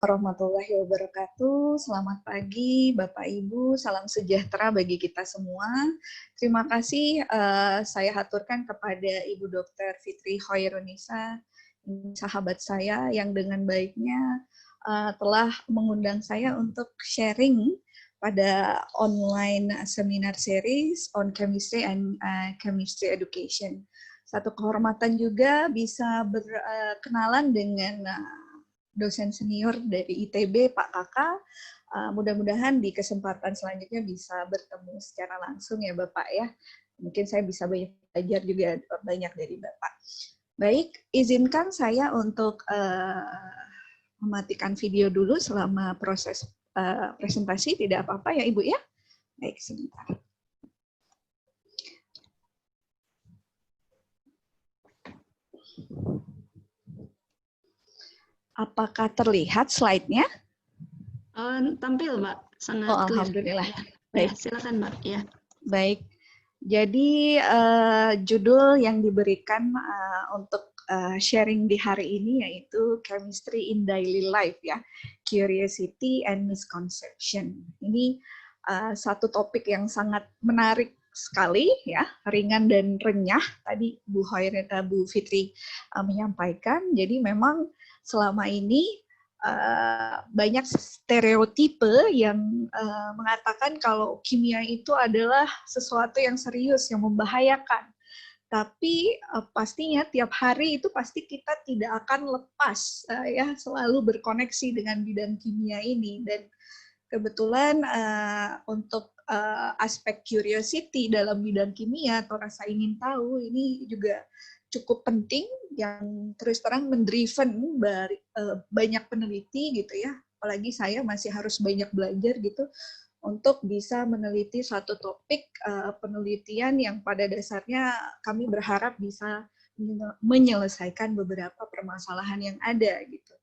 Warahmatullahi wabarakatuh. Selamat pagi, Bapak Ibu. Salam sejahtera bagi kita semua. Terima kasih saya haturkan kepada Ibu Dr. Fitri Hoirunisa, sahabat saya yang dengan baiknya telah mengundang saya untuk sharing pada online seminar series on chemistry and chemistry education. Satu kehormatan juga bisa berkenalan dengan dosen senior dari ITB, Pak Kakak. Mudah-mudahan di kesempatan selanjutnya bisa bertemu secara langsung ya Bapak ya. Mungkin saya bisa belajar juga banyak dari Bapak. Baik, izinkan saya untuk mematikan video dulu selama proses presentasi. Tidak apa-apa ya Ibu ya? Baik, sebentar. Apakah terlihat slide-nya? Tampil, Mbak. Sangat clear. Alhamdulillah. Baik. Ya, silakan, Mbak. Ya. Baik. Jadi judul yang diberikan untuk sharing di hari ini yaitu Chemistry in Daily Life ya, Curiosity and Misconception. Ini satu topik yang sangat menarik sekali ya, ringan dan renyah. Tadi Bu Fitri menyampaikan. Jadi memang selama ini banyak stereotipe yang mengatakan kalau kimia itu adalah sesuatu yang serius, yang membahayakan. Tapi pastinya tiap hari itu pasti kita tidak akan lepas ya selalu berkoneksi dengan bidang kimia ini. Dan kebetulan untuk aspek curiosity dalam bidang kimia atau rasa ingin tahu ini juga cukup penting yang terus terang mendriven banyak peneliti gitu ya, apalagi saya masih harus banyak belajar gitu untuk bisa meneliti satu topik penelitian yang pada dasarnya kami berharap bisa menyelesaikan beberapa permasalahan yang ada gitu.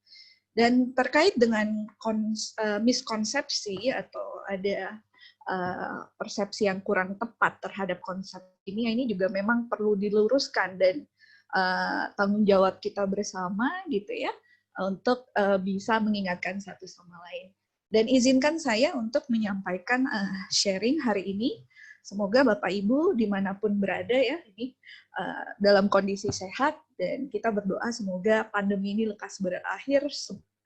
Dan terkait dengan miskonsepsi atau ada persepsi yang kurang tepat terhadap konsep ini juga memang perlu diluruskan dan tanggung jawab kita bersama gitu ya untuk bisa mengingatkan satu sama lain. Dan izinkan saya untuk menyampaikan sharing hari ini. Semoga Bapak Ibu dimanapun berada ya ini dalam kondisi sehat dan kita berdoa semoga pandemi ini lekas berakhir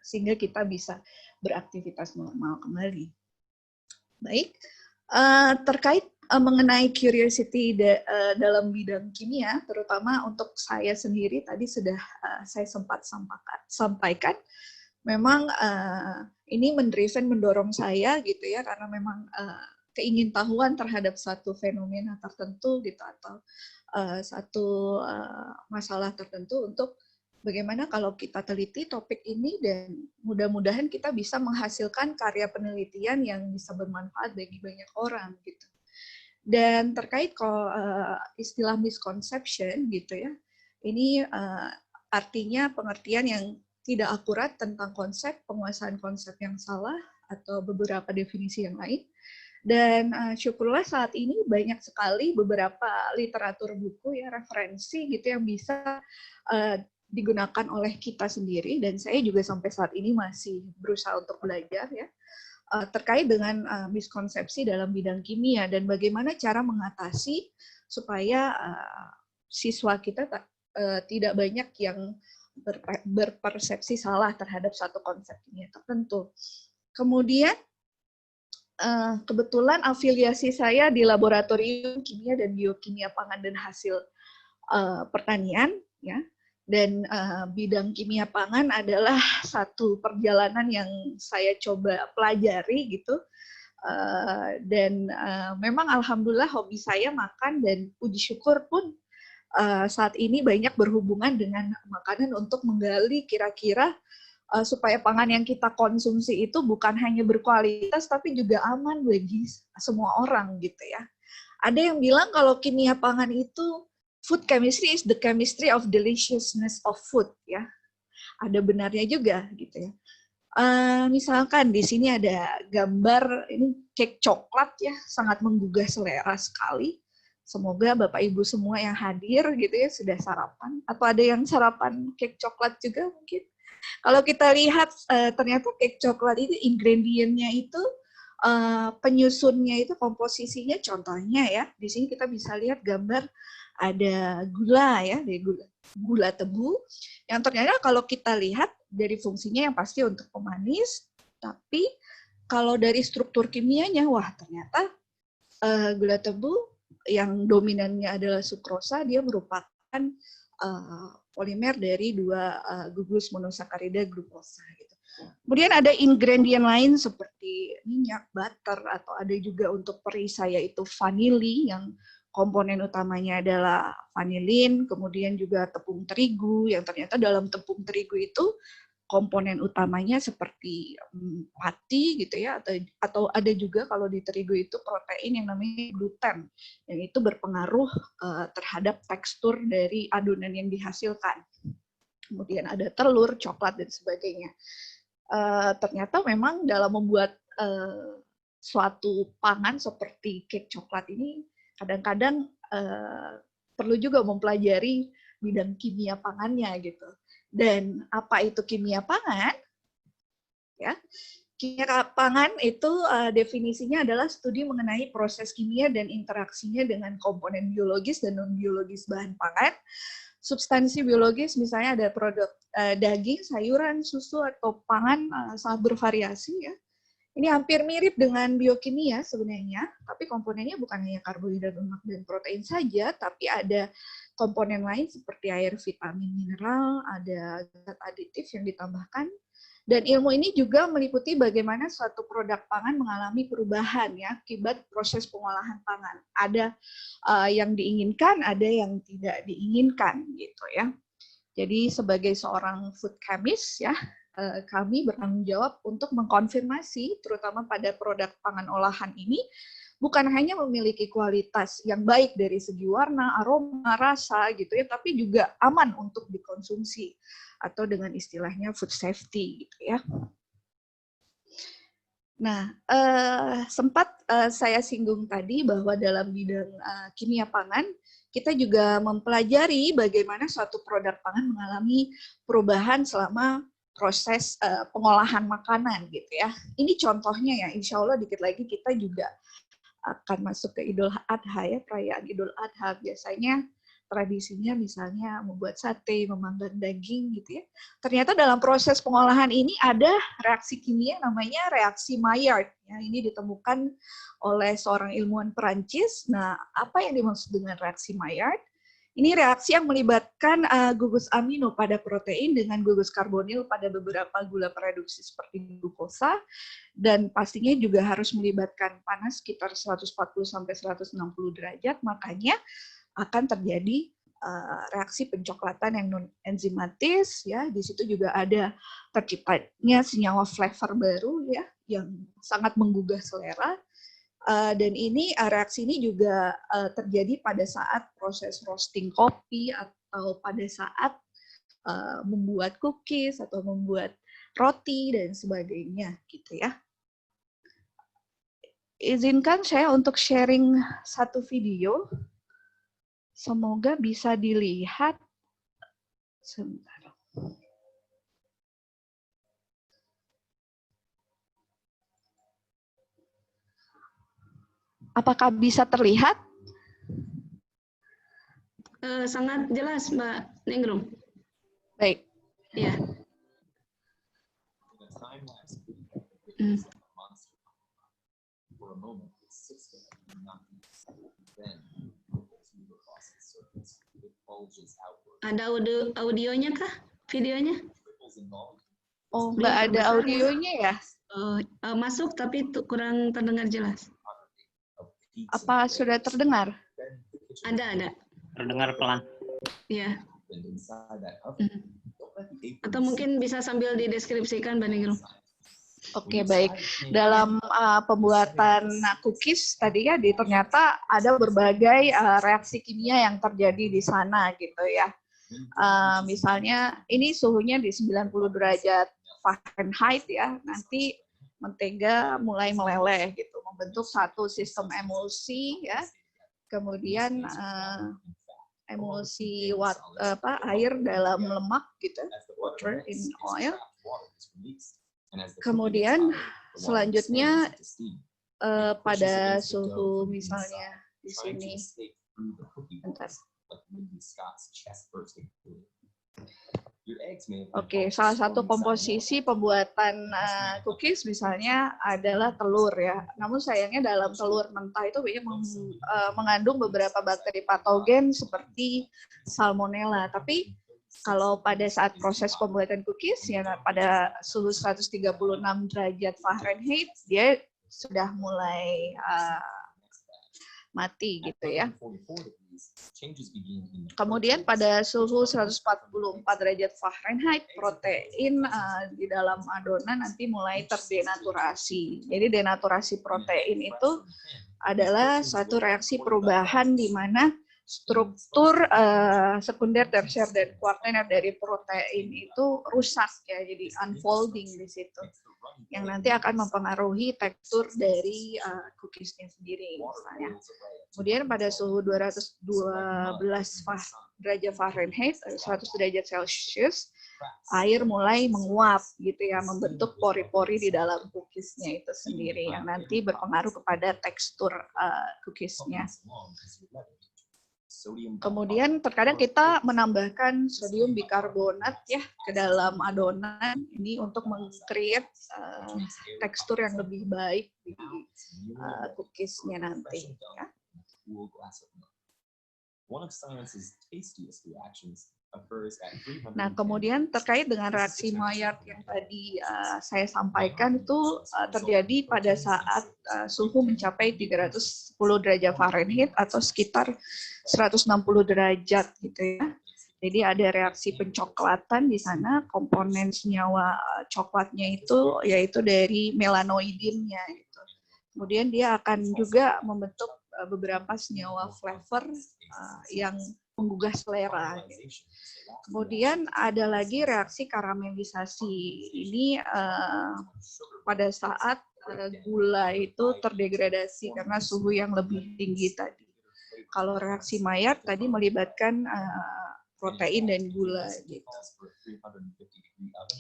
sehingga kita bisa beraktivitas normal kembali. Baik, terkait mengenai curiosity dalam bidang kimia, terutama untuk saya sendiri tadi sudah saya sempat sampaikan, memang ini mendorong saya gitu ya, karena memang keingintahuan terhadap satu fenomena tertentu gitu atau satu masalah tertentu untuk bagaimana kalau kita teliti topik ini dan mudah-mudahan kita bisa menghasilkan karya penelitian yang bisa bermanfaat bagi banyak orang gitu. Dan terkait istilah misconception gitu ya, ini artinya pengertian yang tidak akurat tentang konsep, penguasaan konsep yang salah, atau beberapa definisi yang lain. Dan syukurlah saat ini banyak sekali beberapa literatur buku ya, referensi gitu yang bisa digunakan oleh kita sendiri, dan saya juga sampai saat ini masih berusaha untuk belajar ya, terkait dengan miskonsepsi dalam bidang kimia dan bagaimana cara mengatasi supaya siswa kita tidak banyak yang berpersepsi salah terhadap satu konsep kimia tertentu. Kemudian kebetulan afiliasi saya di Laboratorium Kimia dan Biokimia Pangan dan Hasil Pertanian ya. Dan bidang kimia pangan adalah satu perjalanan yang saya coba pelajari gitu, dan memang alhamdulillah hobi saya makan dan puji syukur pun saat ini banyak berhubungan dengan makanan untuk menggali kira-kira supaya pangan yang kita konsumsi itu bukan hanya berkualitas tapi juga aman bagi semua orang gitu ya. Ada yang bilang kalau kimia pangan itu food chemistry is the chemistry of deliciousness of food ya. Ada benarnya juga gitu ya. Misalkan di sini ada gambar ini cake coklat ya, sangat menggugah selera sekali. Semoga Bapak Ibu semua yang hadir gitu ya sudah sarapan. Atau ada yang sarapan cake coklat juga mungkin? Kalau kita lihat ternyata cake coklat itu ingredientnya itu penyusunnya itu komposisinya, contohnya ya di sini kita bisa lihat gambar ada gula ya, dari gula tebu yang ternyata kalau kita lihat dari fungsinya yang pasti untuk pemanis, tapi kalau dari struktur kimianya, wah ternyata gula tebu yang dominannya adalah sukrosa, dia merupakan polimer dari dua gugus monosakarida glukosa gitu. Kemudian ada ingredient lain seperti minyak, butter, atau ada juga untuk perisai yaitu vanili yang komponen utamanya adalah vanilin, kemudian juga tepung terigu yang ternyata dalam tepung terigu itu komponen utamanya seperti pati gitu ya, atau ada juga kalau di terigu itu protein yang namanya gluten yang itu berpengaruh terhadap tekstur dari adonan yang dihasilkan. Kemudian ada telur, coklat dan sebagainya. Ternyata memang dalam membuat suatu pangan seperti cake coklat ini kadang-kadang perlu juga mempelajari bidang kimia pangannya gitu. Dan apa itu kimia pangan? Ya, kimia pangan itu definisinya adalah studi mengenai proses kimia dan interaksinya dengan komponen biologis dan non biologis bahan pangan. Substansi biologis misalnya ada produk daging, sayuran, susu atau pangan sangat bervariasi ya. Ini hampir mirip dengan biokimia sebenarnya, tapi komponennya bukan hanya karbohidrat, lemak, dan protein saja, tapi ada komponen lain seperti air, vitamin, mineral, ada zat aditif yang ditambahkan. Dan ilmu ini juga meliputi bagaimana suatu produk pangan mengalami perubahan ya akibat proses pengolahan pangan. Ada yang diinginkan, ada yang tidak diinginkan gitu ya. Jadi sebagai seorang food chemist ya, kami bertanggung jawab untuk mengkonfirmasi terutama pada produk pangan olahan ini bukan hanya memiliki kualitas yang baik dari segi warna, aroma, rasa gitu ya, tapi juga aman untuk dikonsumsi atau dengan istilahnya food safety gitu ya. Nah, sempat saya singgung tadi bahwa dalam bidang kimia pangan kita juga mempelajari bagaimana suatu produk pangan mengalami perubahan selama proses pengolahan makanan gitu ya. Ini contohnya ya, insya Allah dikit lagi kita juga akan masuk ke Idul Adha ya, perayaan Idul Adha. Biasanya tradisinya misalnya membuat sate, memanggang daging gitu ya. Ternyata dalam proses pengolahan ini ada reaksi kimia namanya reaksi Maillard. Ya, ini ditemukan oleh seorang ilmuwan Perancis. Nah, apa yang dimaksud dengan reaksi Maillard? Ini reaksi yang melibatkan gugus amino pada protein dengan gugus karbonil pada beberapa gula pereduksi seperti glukosa, dan pastinya juga harus melibatkan panas sekitar 140-160 derajat, makanya akan terjadi reaksi pencoklatan yang non enzimatis ya. Di situ juga ada terciptanya senyawa flavor baru ya yang sangat menggugah selera. Dan ini reaksi ini juga terjadi pada saat proses roasting kopi atau pada saat membuat cookies atau membuat roti dan sebagainya gitu ya. Izinkan saya untuk sharing satu video. Semoga bisa dilihat. Sebentar. Apakah bisa terlihat? Sangat jelas, Mbak Ningrum. Baik. Ya. Ada audionya kah? Videonya? Oh, nggak ada audionya ya? Masuk tapi kurang terdengar jelas. Apa sudah terdengar? Ada. Terdengar pelan. Iya. Atau mungkin bisa sambil dideskripsikan, Mbak Ningrum. Oke, baik. Dalam pembuatan cookies tadi ya, ternyata ada berbagai reaksi kimia yang terjadi di sana gitu ya. Misalnya ini suhunya di 90 derajat Fahrenheit ya, nanti mentega mulai meleleh gitu, membentuk satu sistem emulsi ya. Kemudian emulsi air dalam lemak gitu, water in oil. Kemudian selanjutnya pada suhu misalnya di sini, bentar. Oke, salah satu komposisi pembuatan cookies misalnya adalah telur ya. Namun sayangnya dalam telur mentah itu biasanya mengandung beberapa bakteri patogen seperti salmonella. Tapi kalau pada saat proses pembuatan cookies ya pada suhu 136 derajat Fahrenheit dia sudah mulai mati gitu ya. Kemudian pada suhu 144 derajat Fahrenheit, protein di dalam adonan nanti mulai terdenaturasi. Jadi denaturasi protein itu adalah suatu reaksi perubahan di mana struktur sekunder, tersier, dan kuartener dari protein itu rusak ya, jadi unfolding di situ, yang nanti akan mempengaruhi tekstur dari cookiesnya sendiri misalnya. Kemudian pada suhu 212 derajat Fahrenheit, 100 derajat Celcius, air mulai menguap gitu ya, membentuk pori-pori di dalam cookiesnya itu sendiri yang nanti berpengaruh kepada tekstur cookiesnya. Kemudian terkadang kita menambahkan sodium bikarbonat ya ke dalam adonan ini untuk meng-create tekstur yang lebih baik di cookiesnya nanti. Ya. Nah, kemudian terkait dengan reaksi Maillard yang tadi saya sampaikan itu terjadi pada saat suhu mencapai 310 derajat Fahrenheit atau sekitar 160 derajat gitu ya. Jadi ada reaksi pencoklatan di sana, komponen senyawa coklatnya itu yaitu dari melanoidinnya gitu. Kemudian dia akan juga membentuk beberapa senyawa flavor yang menggugah selera. Gitu. Kemudian ada lagi reaksi karamelisasi. Ini pada saat gula itu terdegradasi karena suhu yang lebih tinggi tadi. Kalau reaksi Maillard tadi melibatkan protein dan gula gitu.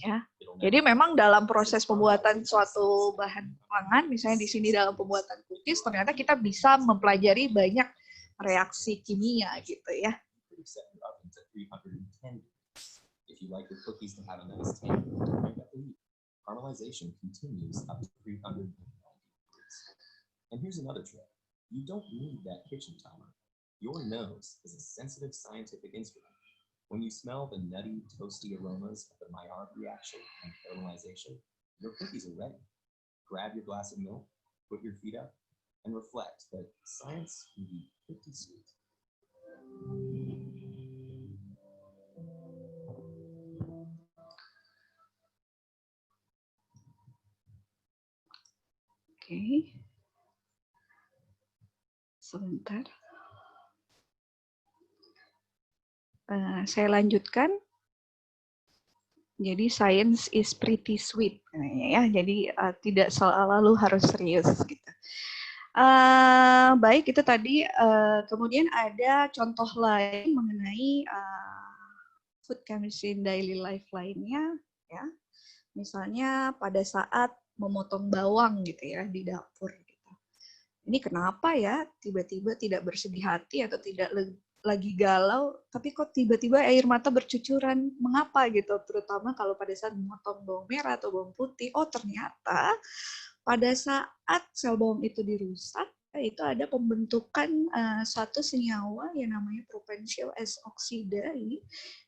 Ya. Jadi memang dalam proses pembuatan suatu bahan pangan, misalnya di sini dalam pembuatan cookies, ternyata kita bisa mempelajari banyak reaksi kimia gitu ya. Caramelization continues up to 390 degrees. And here's another trick. You don't need that kitchen timer. Your nose is a sensitive scientific instrument. When you smell the nutty, toasty aromas of the Maillard reaction and caramelization, your cookies are ready. Grab your glass of milk, put your feet up, and reflect that science can be pretty sweet. Oke. Sebentar. Saya lanjutkan. Jadi science is pretty sweet, ya. Jadi tidak selalu harus serius. Gitu. Baik, itu tadi. Kemudian ada contoh lain mengenai food chemistry in daily life lainnya, ya. Misalnya pada saat memotong bawang gitu ya di dapur. Gitu. Ini kenapa ya tiba-tiba tidak bersedih hati atau tidak lagi galau, tapi kok tiba-tiba air mata bercucuran, mengapa gitu, terutama kalau pada saat memotong bawang merah atau bawang putih. Oh ternyata pada saat sel bawang itu dirusak, itu ada pembentukan suatu senyawa yang namanya propensial S oksida ini,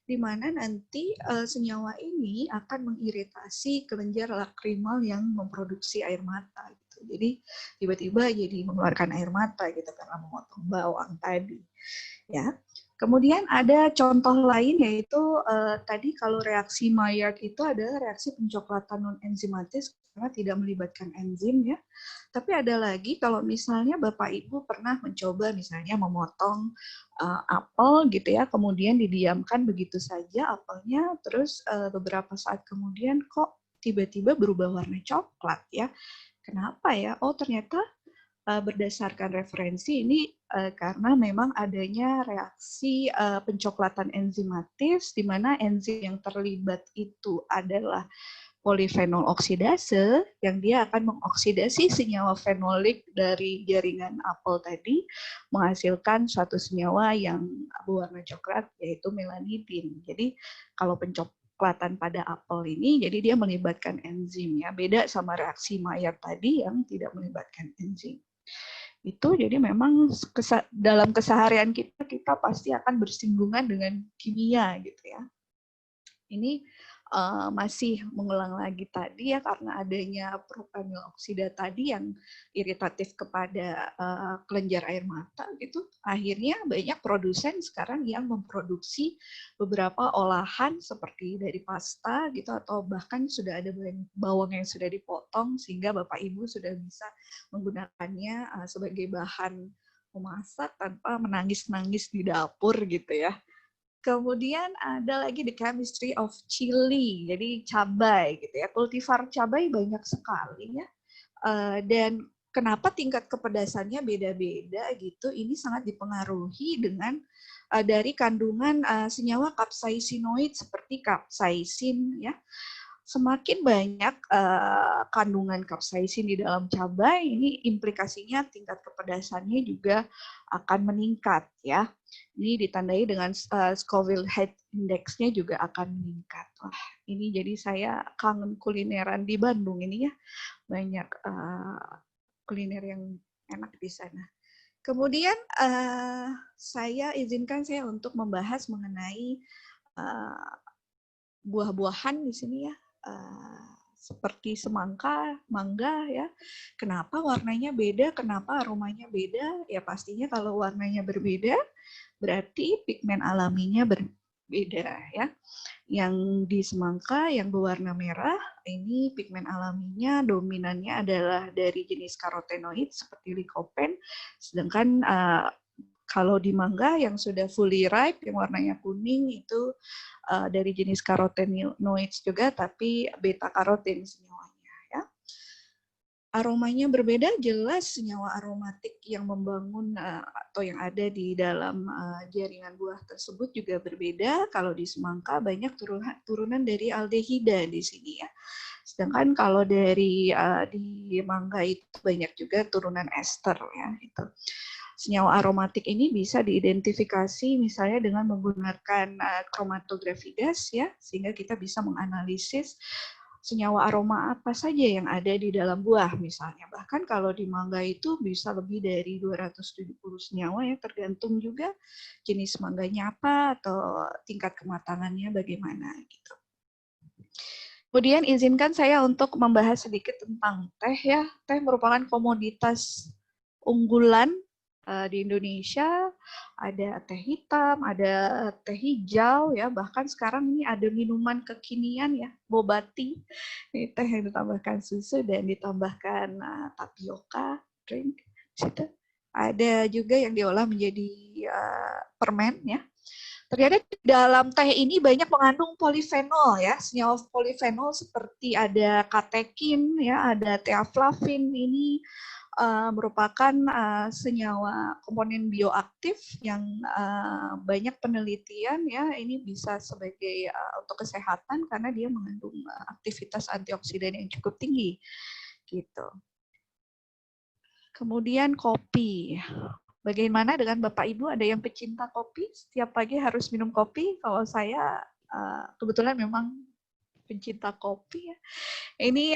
di mana nanti senyawa ini akan mengiritasi kelenjar lakrimal yang memproduksi air mata. Gitu. Jadi tiba-tiba jadi mengeluarkan air mata gitu karena memotong bawang tadi. Ya, kemudian ada contoh lain yaitu tadi kalau reaksi Maillard itu adalah reaksi pencoklatan non enzimatis karena tidak melibatkan enzim ya. Tapi ada lagi kalau misalnya Bapak Ibu pernah mencoba misalnya memotong apel gitu ya, kemudian didiamkan begitu saja apelnya, terus beberapa saat kemudian kok tiba-tiba berubah warna coklat ya. Kenapa ya? Oh ternyata berdasarkan referensi ini karena memang adanya reaksi pencoklatan enzimatis di mana enzim yang terlibat itu adalah polifenol oksidase yang dia akan mengoksidasi senyawa fenolik dari jaringan apel tadi menghasilkan suatu senyawa yang berwarna coklat yaitu melanidin. Jadi kalau pencoklatan pada apel ini jadi dia melibatkan enzim ya, beda sama reaksi Maillard tadi yang tidak melibatkan enzim. Itu jadi memang dalam keseharian kita pasti akan bersinggungan dengan kimia gitu ya. Ini masih mengulang lagi tadi ya karena adanya propanil oksida tadi yang iritatif kepada kelenjar air mata gitu. Akhirnya banyak produsen sekarang yang memproduksi beberapa olahan seperti dari pasta gitu atau bahkan sudah ada bawang yang sudah dipotong sehingga Bapak Ibu sudah bisa menggunakannya sebagai bahan memasak tanpa menangis-nangis di dapur gitu ya. Kemudian ada lagi the chemistry of chili, jadi cabai gitu ya. Kultivar cabai banyak sekali ya. Dan kenapa tingkat kepedasannya beda-beda gitu? Ini sangat dipengaruhi dengan dari kandungan senyawa kapsaisinoid seperti kapsaisin ya. Semakin banyak kandungan kapsaisin di dalam cabai, ini implikasinya tingkat kepedasannya juga akan meningkat ya. Ini ditandai dengan Scoville Head Index-nya juga akan meningkat. Wah, ini jadi saya kangen kulineran di Bandung ini ya. Banyak kuliner yang enak di sana. Kemudian saya izinkan saya untuk membahas mengenai buah-buahan di sini ya. Seperti semangka, mangga ya. Kenapa warnanya beda? Kenapa aromanya beda? Ya pastinya kalau warnanya berbeda berarti pigmen alaminya berbeda ya. Yang di semangka yang berwarna merah ini pigmen alaminya dominannya adalah dari jenis karotenoid seperti lycopene, sedangkan kalau di mangga yang sudah fully ripe yang warnanya kuning itu dari jenis carotenoids juga tapi beta karotin senyawanya ya. Aromanya berbeda, jelas senyawa aromatik yang membangun atau yang ada di dalam jaringan buah tersebut juga berbeda. Kalau di semangka banyak turunan dari aldehida di sini ya. Sedangkan kalau dari di mangga itu banyak juga turunan ester ya itu. Senyawa aromatik ini bisa diidentifikasi misalnya dengan menggunakan kromatografi gas ya, sehingga kita bisa menganalisis senyawa aroma apa saja yang ada di dalam buah misalnya. Bahkan kalau di mangga itu bisa lebih dari 270 senyawa ya, tergantung juga jenis mangganya apa atau tingkat kematangannya bagaimana gitu. Kemudian izinkan saya untuk membahas sedikit tentang teh ya. Teh merupakan komoditas unggulan di Indonesia. Ada teh hitam, ada teh hijau ya, bahkan sekarang ini ada minuman kekinian ya, boba tea. Ini teh yang ditambahkan susu dan ditambahkan tapioka drink. Situ. Ada juga yang diolah menjadi permen ya. Ternyata dalam teh ini banyak mengandung polifenol ya, senyawa polifenol seperti ada katekin ya, ada theaflavin ini merupakan senyawa komponen bioaktif yang banyak penelitian ya ini bisa sebagai untuk kesehatan karena dia mengandung aktivitas antioksidan yang cukup tinggi gitu. Kemudian kopi. Bagaimana dengan Bapak Ibu? Ada yang pecinta kopi? Setiap pagi harus minum kopi. Kalau saya kebetulan memang pencinta kopi ya. Ini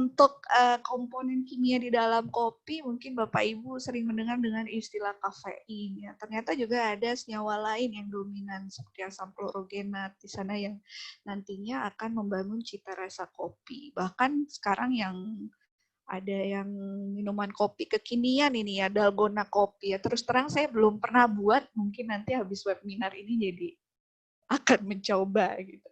untuk komponen kimia di dalam kopi, mungkin Bapak Ibu sering mendengar dengan istilah kafein. Ya. Ternyata juga ada senyawa lain yang dominan seperti asam klorogenat di sana yang nantinya akan membangun cita rasa kopi. Bahkan sekarang yang ada yang minuman kopi kekinian ini ya, dalgona kopi ya. Terus terang saya belum pernah buat, mungkin nanti habis webinar ini jadi akan mencoba gitu.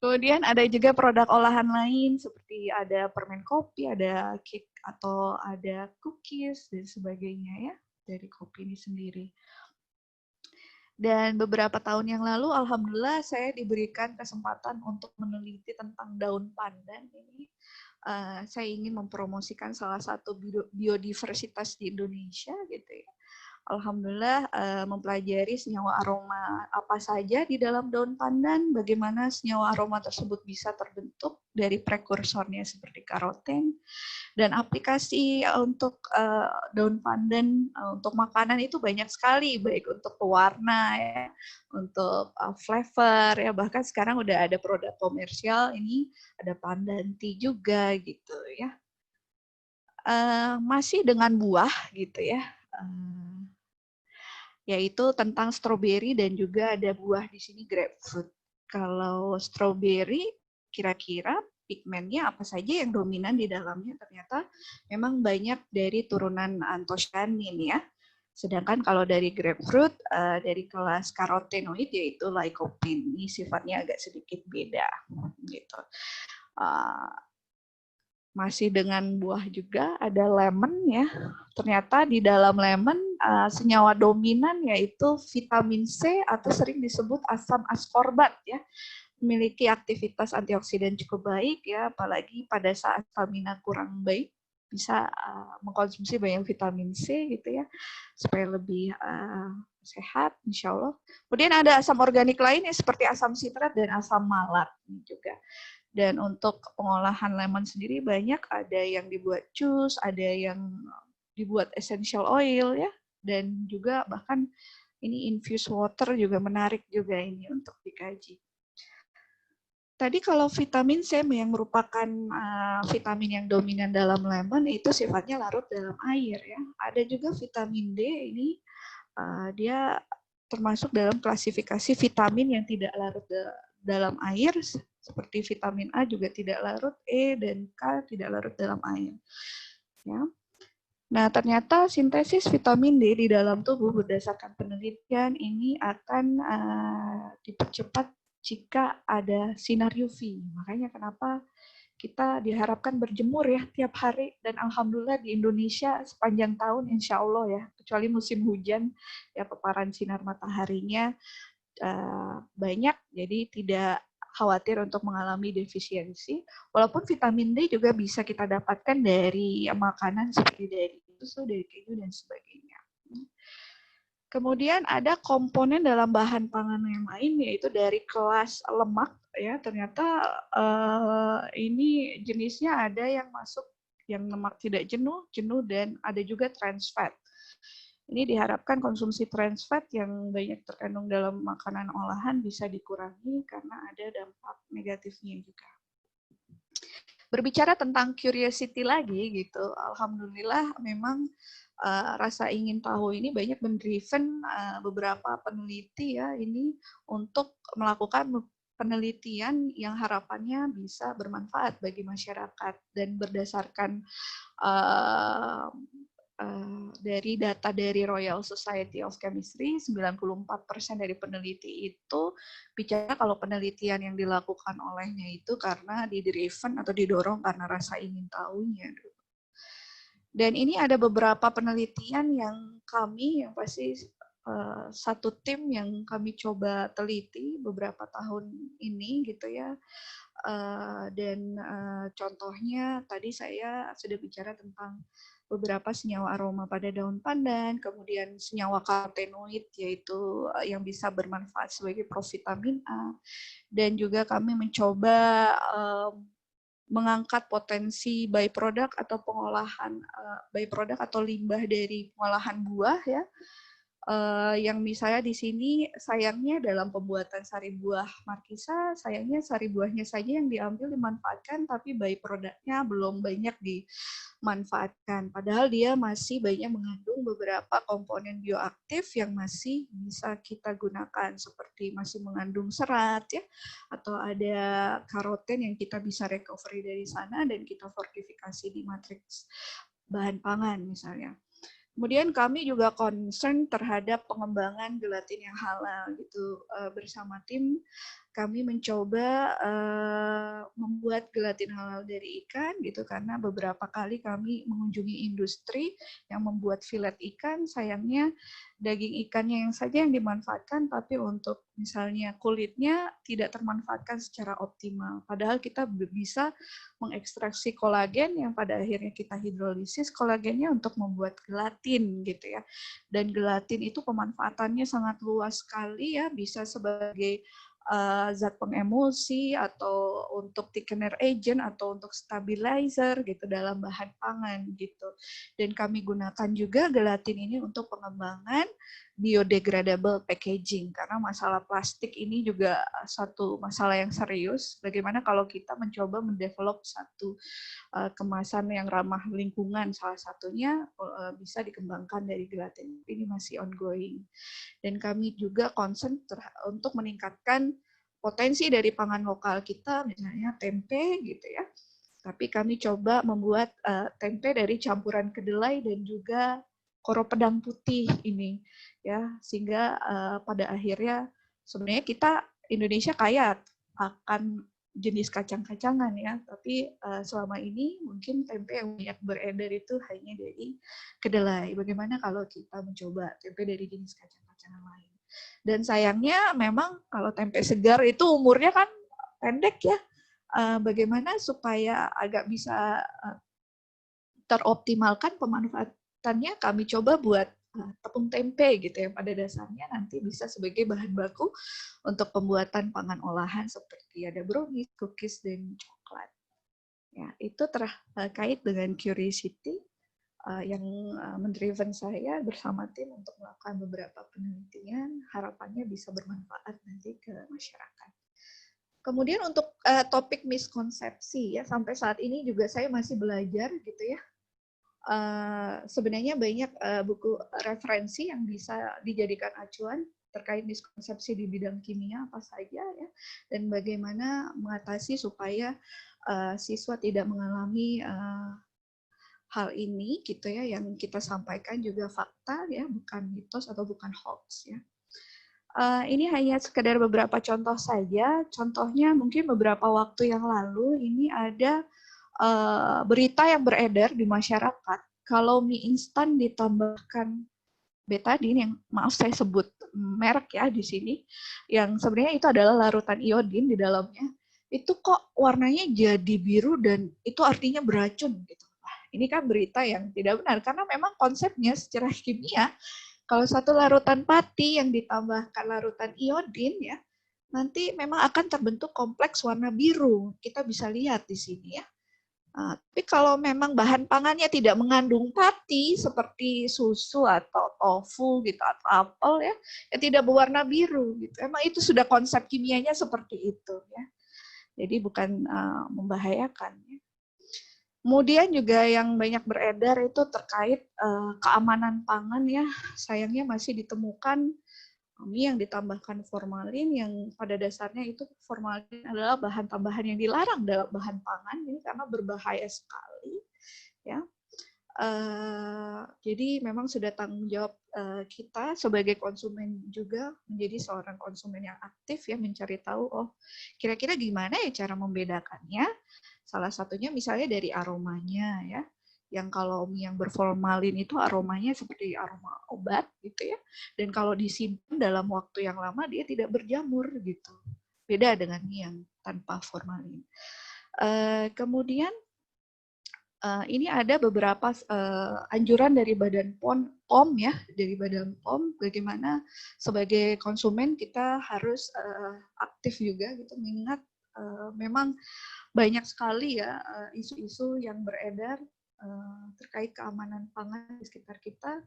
Kemudian ada juga produk olahan lain seperti ada permen kopi, ada cake atau ada cookies dan sebagainya ya dari kopi ini sendiri. Dan beberapa tahun yang lalu alhamdulillah saya diberikan kesempatan untuk meneliti tentang daun pandan ini. saya ingin mempromosikan salah satu biodiversitas di Indonesia gitu ya. Alhamdulillah mempelajari senyawa aroma apa saja di dalam daun pandan, bagaimana senyawa aroma tersebut bisa terbentuk dari prekursornya seperti karoten, dan aplikasi untuk daun pandan untuk makanan itu banyak sekali, baik untuk pewarna ya, untuk flavor ya, bahkan sekarang udah ada produk komersial ini ada pandan tea juga gitu ya. Masih dengan buah gitu ya. Yaitu tentang stroberi dan juga ada buah di sini grapefruit. Kalau stroberi kira-kira pigmennya apa saja yang dominan di dalamnya, ternyata memang banyak dari turunan antosianin ya. Sedangkan kalau dari grapefruit dari kelas karotenoid yaitu lycopene. Ini sifatnya agak sedikit beda gitu. Masih dengan buah juga ada lemon ya. Ternyata di dalam lemon senyawa dominan yaitu vitamin C atau sering disebut asam ascorbat ya. Memiliki aktivitas antioksidan cukup baik ya, apalagi pada saat stamina kurang baik bisa mengkonsumsi banyak vitamin C gitu ya supaya lebih sehat insya Allah. Kemudian ada asam organik lainnya seperti asam sitrat dan asam malat juga. Dan untuk pengolahan lemon sendiri banyak, ada yang dibuat jus, ada yang dibuat essential oil ya, dan juga bahkan ini infused water juga menarik juga ini untuk dikaji. Tadi kalau vitamin C yang merupakan vitamin yang dominan dalam lemon itu sifatnya larut dalam air ya. Ada juga vitamin D ini dia termasuk dalam klasifikasi vitamin yang tidak larut dalam air, seperti vitamin A juga tidak larut, E dan K tidak larut dalam air. Ya. Nah, ternyata sintesis vitamin D di dalam tubuh berdasarkan penelitian ini akan dipercepat jika ada sinar UV. Makanya kenapa kita diharapkan berjemur ya tiap hari, dan alhamdulillah di Indonesia sepanjang tahun insya Allah ya, kecuali musim hujan ya paparan sinar mataharinya banyak, jadi tidak khawatir untuk mengalami defisiensi. Walaupun vitamin D juga bisa kita dapatkan dari makanan seperti dari susu, dari keju dan sebagainya. Kemudian ada komponen dalam bahan pangan yang lain yaitu dari kelas lemak ya, ternyata ini jenisnya ada yang masuk yang lemak tidak jenuh, dan ada juga trans fat. Ini diharapkan konsumsi trans fat yang banyak terkandung dalam makanan olahan bisa dikurangi karena ada dampak negatifnya juga. Berbicara tentang curiosity lagi gitu, alhamdulillah memang rasa ingin tahu ini banyak mendriven beberapa peneliti ya ini untuk melakukan penelitian yang harapannya bisa bermanfaat bagi masyarakat, dan berdasarkan dari data dari Royal Society of Chemistry, 94% dari peneliti itu bicara kalau penelitian yang dilakukan olehnya itu karena didriven atau didorong karena rasa ingin tahunya. Dan ini ada beberapa penelitian yang kami, yang pasti satu tim yang kami coba teliti beberapa tahun ini gitu ya. Dan contohnya tadi saya sudah bicara tentang beberapa senyawa aroma pada daun pandan, kemudian senyawa karotenoid yaitu yang bisa bermanfaat sebagai provitamin A, dan juga kami mencoba mengangkat potensi byproduct atau pengolahan byproduct atau limbah dari pengolahan buah ya. Yang misalnya di sini sayangnya dalam pembuatan sari buah markisa, sayangnya sari buahnya saja yang diambil dimanfaatkan, tapi byproduct-nya belum banyak dimanfaatkan. Padahal dia masih banyak mengandung beberapa komponen bioaktif yang masih bisa kita gunakan, seperti masih mengandung serat ya, atau ada karoten yang kita bisa recovery dari sana dan kita fortifikasi di matriks bahan pangan misalnya. Kemudian kami juga concern terhadap pengembangan gelatin yang halal gitu bersama tim. kami mencoba membuat gelatin halal dari ikan gitu, karena beberapa kali kami mengunjungi industri yang membuat filet ikan, sayangnya daging ikannya yang saja yang dimanfaatkan, tapi untuk misalnya kulitnya tidak termanfaatkan secara optimal. Padahal kita bisa mengekstraksi kolagen yang pada akhirnya kita hidrolisis kolagennya untuk membuat gelatin gitu ya. Dan gelatin itu pemanfaatannya sangat luas sekali ya, bisa sebagai zat pengemulsi atau untuk thickener agent atau untuk stabilizer gitu dalam bahan pangan gitu. Dan kami gunakan juga gelatin ini untuk pengembangan biodegradable packaging, karena masalah plastik ini juga satu masalah yang serius. Bagaimana kalau kita mencoba mendevelop satu kemasan yang ramah lingkungan, salah satunya bisa dikembangkan dari gelatin. Ini masih ongoing. Dan kami juga concern untuk meningkatkan potensi dari pangan lokal kita, misalnya tempe gitu ya. Tapi kami coba membuat tempe dari campuran kedelai dan juga koro pedang putih ini, ya, sehingga pada akhirnya sebenarnya kita Indonesia kaya akan jenis kacang-kacangan ya, tapi selama ini mungkin tempe yang banyak beredar itu hanya dari kedelai. Bagaimana kalau kita mencoba tempe dari jenis kacang-kacangan lain? Dan sayangnya memang kalau tempe segar itu umurnya kan pendek ya. Bagaimana supaya agak bisa teroptimalkan pemanfaatannya, kami coba buat tepung tempe gitu ya, pada dasarnya nanti bisa sebagai bahan baku untuk pembuatan pangan olahan seperti ada brownies, cookies, dan coklat. Ya, itu terkait dengan curiosity yang mendriven saya bersama tim untuk melakukan beberapa penelitian, harapannya bisa bermanfaat nanti ke masyarakat. Kemudian untuk topik miskonsepsi ya, sampai saat ini juga saya masih belajar gitu ya. Sebenarnya banyak buku referensi yang bisa dijadikan acuan terkait miskonsepsi di bidang kimia apa saja ya, dan bagaimana mengatasi supaya siswa tidak mengalami hal ini gitu ya, yang kita sampaikan juga fakta ya, bukan mitos atau bukan hoax ya. Ini hanya sekedar beberapa contoh saja. Contohnya mungkin beberapa waktu yang lalu ini ada berita yang beredar di masyarakat kalau mie instan ditambahkan betadin, yang maaf saya sebut merek ya di sini, yang sebenarnya itu adalah larutan iodin di dalamnya, itu kok warnanya jadi biru dan itu artinya beracun gitu. Ini kan berita yang tidak benar, karena memang konsepnya secara kimia, kalau satu larutan pati yang ditambahkan larutan iodin ya, nanti memang akan terbentuk kompleks warna biru. Kita bisa lihat di sini ya. Tapi kalau memang bahan pangannya tidak mengandung pati seperti susu atau tofu gitu atau apel ya, ya tidak berwarna biru gitu. Emang itu sudah konsep kimianya seperti itu ya. Jadi bukan membahayakan ya. Kemudian juga yang banyak beredar itu terkait keamanan pangan ya, sayangnya masih ditemukan mie yang ditambahkan formalin, yang pada dasarnya itu formalin adalah bahan tambahan yang dilarang dalam bahan pangan ini karena berbahaya sekali ya. Jadi memang sudah tanggung jawab kita sebagai konsumen juga menjadi seorang konsumen yang aktif ya, mencari tahu oh kira-kira gimana ya cara membedakannya. Salah satunya misalnya dari aromanya ya, yang kalau mie yang berformalin itu aromanya seperti aroma obat gitu ya, dan kalau disimpan dalam waktu yang lama dia tidak berjamur gitu, beda dengan mie yang tanpa formalin. Kemudian ini ada beberapa anjuran dari Badan POM ya, dari Badan POM bagaimana sebagai konsumen kita harus aktif juga gitu, mengingat memang banyak sekali ya isu-isu yang beredar terkait keamanan pangan di sekitar kita.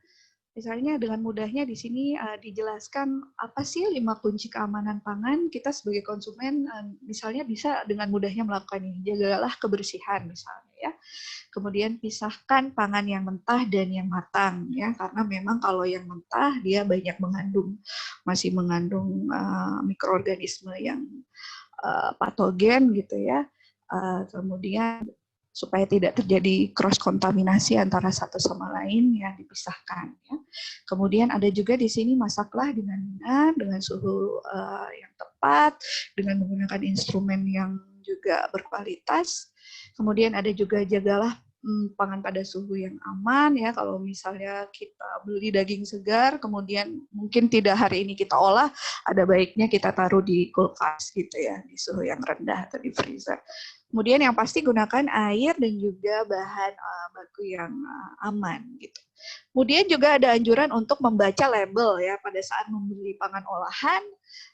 Misalnya dengan mudahnya di sini dijelaskan apa sih 5 kunci keamanan pangan. Kita sebagai konsumen misalnya bisa dengan mudahnya melakukan ini. Jagalah kebersihan misalnya ya. Kemudian pisahkan pangan yang mentah dan yang matang ya, karena memang kalau yang mentah dia banyak masih mengandung mikroorganisme yang patogen gitu ya. Kemudian supaya tidak terjadi cross kontaminasi antara satu sama lain yang dipisahkan. Ya. Kemudian ada juga di sini masaklah dengan benar, dengan suhu yang tepat, dengan menggunakan instrumen yang juga berkualitas. Kemudian ada juga jagalah pangan pada suhu yang aman ya. Kalau misalnya kita beli daging segar, kemudian mungkin tidak hari ini kita olah, ada baiknya kita taruh di kulkas gitu ya, di suhu yang rendah atau di freezer. Kemudian yang pasti gunakan air dan juga bahan baku yang aman gitu. Kemudian juga ada anjuran untuk membaca label ya pada saat membeli pangan olahan.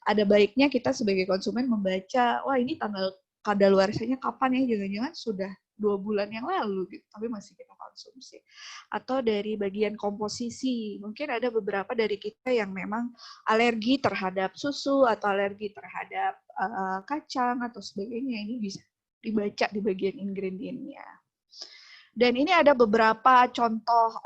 Ada baiknya kita sebagai konsumen membaca, wah ini tanggal kadaluarsanya kapan ya, jangan-jangan sudah 2 bulan yang lalu gitu, tapi masih kita konsumsi. Atau dari bagian komposisi, mungkin ada beberapa dari kita yang memang alergi terhadap susu atau alergi terhadap kacang atau sebagainya, ini bisa dibaca di bagian ingredientnya. Dan ini ada beberapa contoh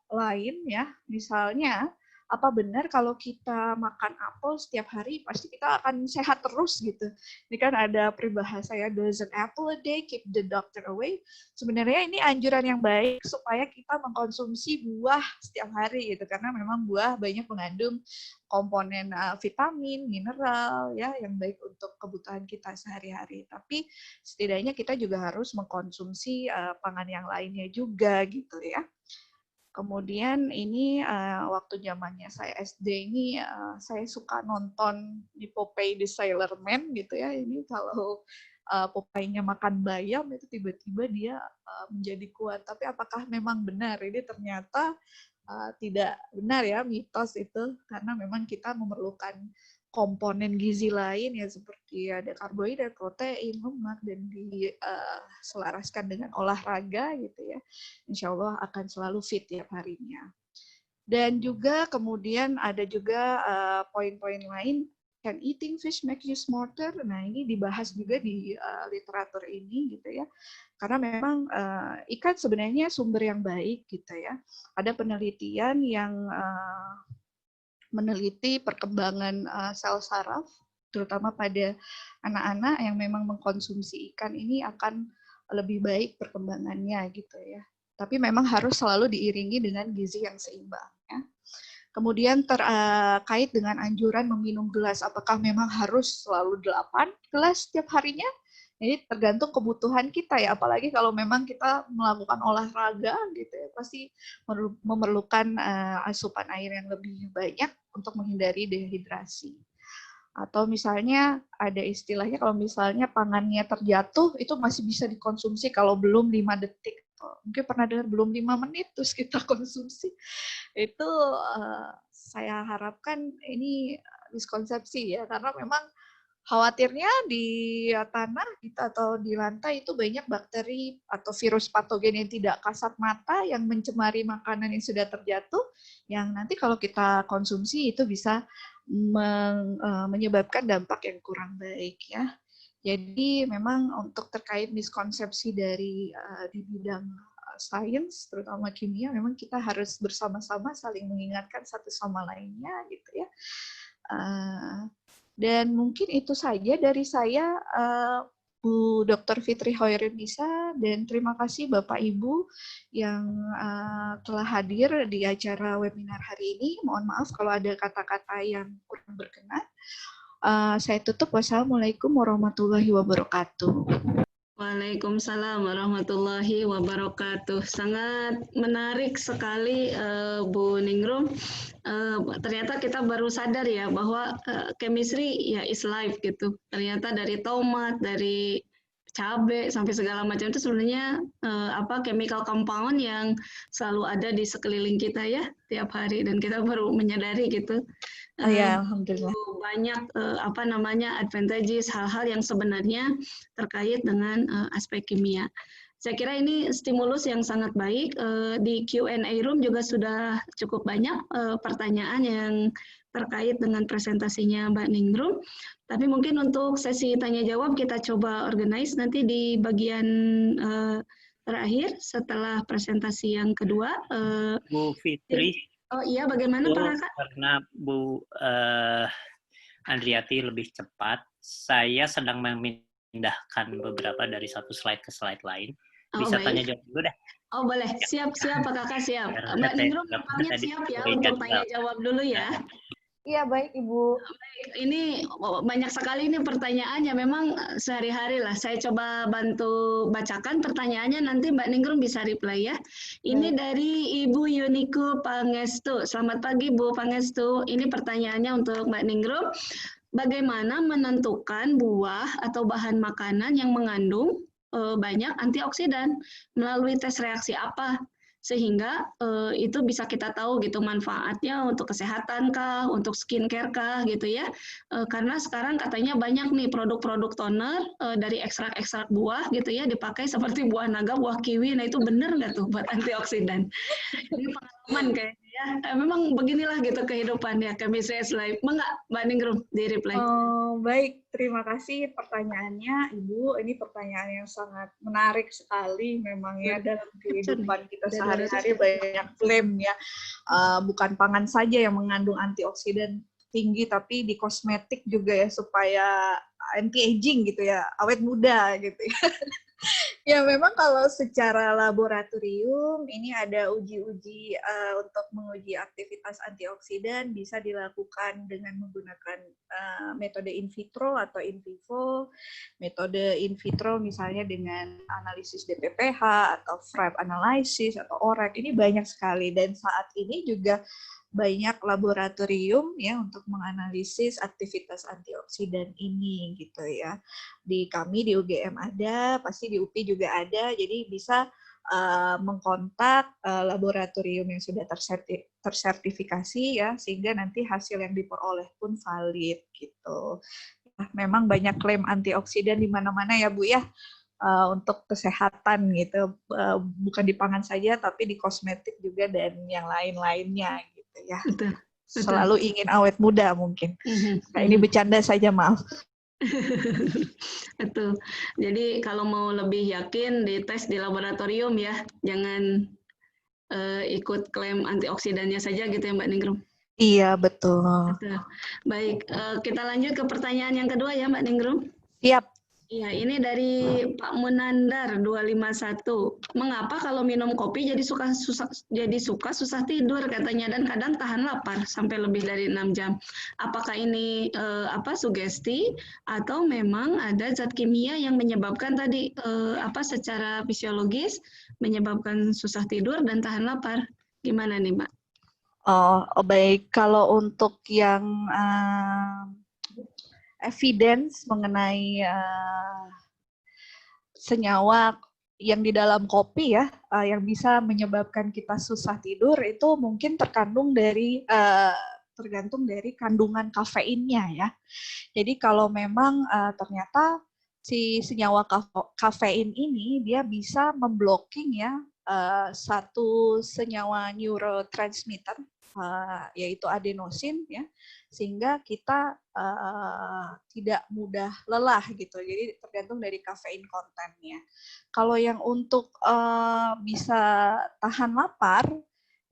lain ya, misalnya apa benar kalau kita makan apel setiap hari pasti kita akan sehat terus gitu. Ini kan ada peribahasa ya, does an apple a day keep the doctor away. Sebenarnya ini anjuran yang baik supaya kita mengkonsumsi buah setiap hari gitu, karena memang buah banyak mengandung komponen vitamin, mineral ya yang baik untuk kebutuhan kita sehari-hari. Tapi setidaknya kita juga harus mengkonsumsi pangan yang lainnya juga gitu ya. Kemudian ini waktu zamannya saya SD ini saya suka nonton di Popeye the Sailor Man gitu ya. Ini kalau Popeye-nya makan bayam itu tiba-tiba dia menjadi kuat. Tapi apakah memang benar? Ini ternyata tidak benar ya, mitos itu, karena memang kita memerlukan komponen gizi lain ya seperti ada karbohidrat, protein, lemak, dan diselaraskan dengan olahraga gitu ya. Insya Allah akan selalu fit tiap harinya. Dan juga kemudian ada juga poin-poin lain, can eating fish make you smarter? Nah ini dibahas juga di literatur ini gitu ya. Karena memang ikan sebenarnya sumber yang baik gitu ya. Ada penelitian yang meneliti perkembangan sel saraf, terutama pada anak-anak yang memang mengkonsumsi ikan ini akan lebih baik perkembangannya gitu ya. Tapi memang harus selalu diiringi dengan gizi yang seimbang. Ya. Kemudian terkait dengan anjuran meminum gelas, apakah memang harus selalu 8 gelas setiap harinya? Ini tergantung kebutuhan kita ya, apalagi kalau memang kita melakukan olahraga gitu ya, pasti memerlukan asupan air yang lebih banyak untuk menghindari dehidrasi. Atau misalnya ada istilahnya kalau misalnya pangannya terjatuh, itu masih bisa dikonsumsi kalau belum 5 detik. Mungkin pernah dengar belum 5 menit terus kita konsumsi. Itu saya harapkan ini miskonsepsi ya, karena memang khawatirnya di tanah kita atau di lantai itu banyak bakteri atau virus patogen yang tidak kasat mata yang mencemari makanan yang sudah terjatuh, yang nanti kalau kita konsumsi itu bisa menyebabkan dampak yang kurang baik ya. Jadi memang untuk terkait miskonsepsi dari di bidang sains, terutama kimia, memang kita harus bersama-sama saling mengingatkan satu sama lainnya gitu ya. Dan mungkin itu saja dari saya, Bu Dr. Fitri Hoirunisa, dan terima kasih Bapak Ibu yang telah hadir di acara webinar hari ini. Mohon maaf kalau ada kata-kata yang kurang berkenan. Saya tutup. Wassalamualaikum warahmatullahi wabarakatuh. Waalaikumsalam warahmatullahi wabarakatuh. Sangat menarik sekali Bu Ningrum. Ternyata kita baru sadar ya bahwa chemistry ya is life gitu. Ternyata dari tomat, dari cabai sampai segala macam itu sebenarnya chemical compound yang selalu ada di sekeliling kita ya tiap hari, dan kita baru menyadari gitu. Ya, alhamdulillah. Banyak advantages, hal-hal yang sebenarnya terkait dengan aspek kimia. Saya kira ini stimulus yang sangat baik. Di Q&A room juga sudah cukup banyak pertanyaan yang terkait dengan presentasinya Mbak Ningrum. Tapi mungkin untuk sesi tanya jawab kita coba organize nanti di bagian terakhir setelah presentasi yang kedua. Bu Fitri. Oh iya, bagaimana Pak Raka? Karena Bu Andriati lebih cepat, saya sedang pindahkan beberapa dari satu slide ke slide lain. Oh, Bisa baik. tanya jawab dulu dah. Oh, boleh. Siap, Pak Kakak, siap. Karena Mbak saya Ningrum nggak nampaknya tadi siap ya berikan untuk jawab. tanya jawab dulu ya. Iya, baik Ibu. Ini banyak sekali ini pertanyaannya. Memang sehari-hari lah. Saya coba bantu bacakan pertanyaannya. Nanti Mbak Ningrum bisa reply ya. Ini dari Ibu Yuniku Pangestu. Selamat pagi Bu Pangestu. Ini pertanyaannya untuk Mbak Ningrum. Bagaimana menentukan buah atau bahan makanan yang mengandung banyak antioksidan melalui tes reaksi apa? Sehingga itu bisa kita tahu gitu manfaatnya untuk kesehatan kah, untuk skincare kah gitu ya. Karena sekarang katanya banyak nih produk-produk toner dari ekstrak-ekstrak buah gitu ya dipakai seperti buah naga, buah kiwi. Nah itu benar nggak tuh buat antioksidan? Ini pengalaman kayaknya ya. Memang beginilah gitu kehidupan ya, chemistry is life. Enggak, Mbak Ningrum di reply. Baik, terima kasih pertanyaannya, Ibu. Ini pertanyaan yang sangat menarik sekali memang ya dalam kehidupan kita sehari-hari banyak klaim ya. Bukan pangan saja yang mengandung antioksidan tinggi, tapi di kosmetik juga ya supaya anti-aging gitu ya, awet muda gitu ya. Ya memang kalau secara laboratorium ini ada uji-uji untuk menguji aktivitas antioksidan bisa dilakukan dengan menggunakan metode in vitro atau in vivo. Metode in vitro misalnya dengan analisis DPPH atau FRAP analysis atau ORAC, ini banyak sekali dan saat ini juga banyak laboratorium ya untuk menganalisis aktivitas antioksidan ini gitu ya. Di kami di UGM ada, pasti di UPI juga ada. Jadi bisa mengkontak laboratorium yang sudah tersertifikasi ya sehingga nanti hasil yang diperoleh pun valid gitu. Nah, memang banyak klaim antioksidan di mana-mana ya Bu ya. Untuk kesehatan gitu, bukan di pangan saja tapi di kosmetik juga dan yang lain-lainnya gitu ya. Betul. Selalu ingin awet muda mungkin. Nah, ini bercanda saja, maaf. Betul. Jadi kalau mau lebih yakin dites di laboratorium ya, jangan ikut klaim antioksidannya saja gitu ya Mbak Ningrum. Iya, betul. Betul. Baik, kita lanjut ke pertanyaan yang kedua ya Mbak Ningrum. Siap. Iya, ini dari Pak Munandar 251. Mengapa kalau minum kopi jadi suka susah tidur katanya dan kadang tahan lapar sampai lebih dari 6 jam. Apakah ini sugesti atau memang ada zat kimia yang menyebabkan tadi secara fisiologis menyebabkan susah tidur dan tahan lapar? Gimana nih, Mbak? Oh, baik. Kalau untuk yang evidence mengenai senyawa yang di dalam kopi ya, yang bisa menyebabkan kita susah tidur itu mungkin tergantung dari kandungan kafeinnya ya. Jadi kalau memang ternyata si senyawa kafein ini dia bisa memblocking ya satu senyawa neurotransmitter yaitu adenosin ya, sehingga kita tidak mudah lelah gitu. Jadi tergantung dari kafein kontennya. Kalau yang untuk bisa tahan lapar,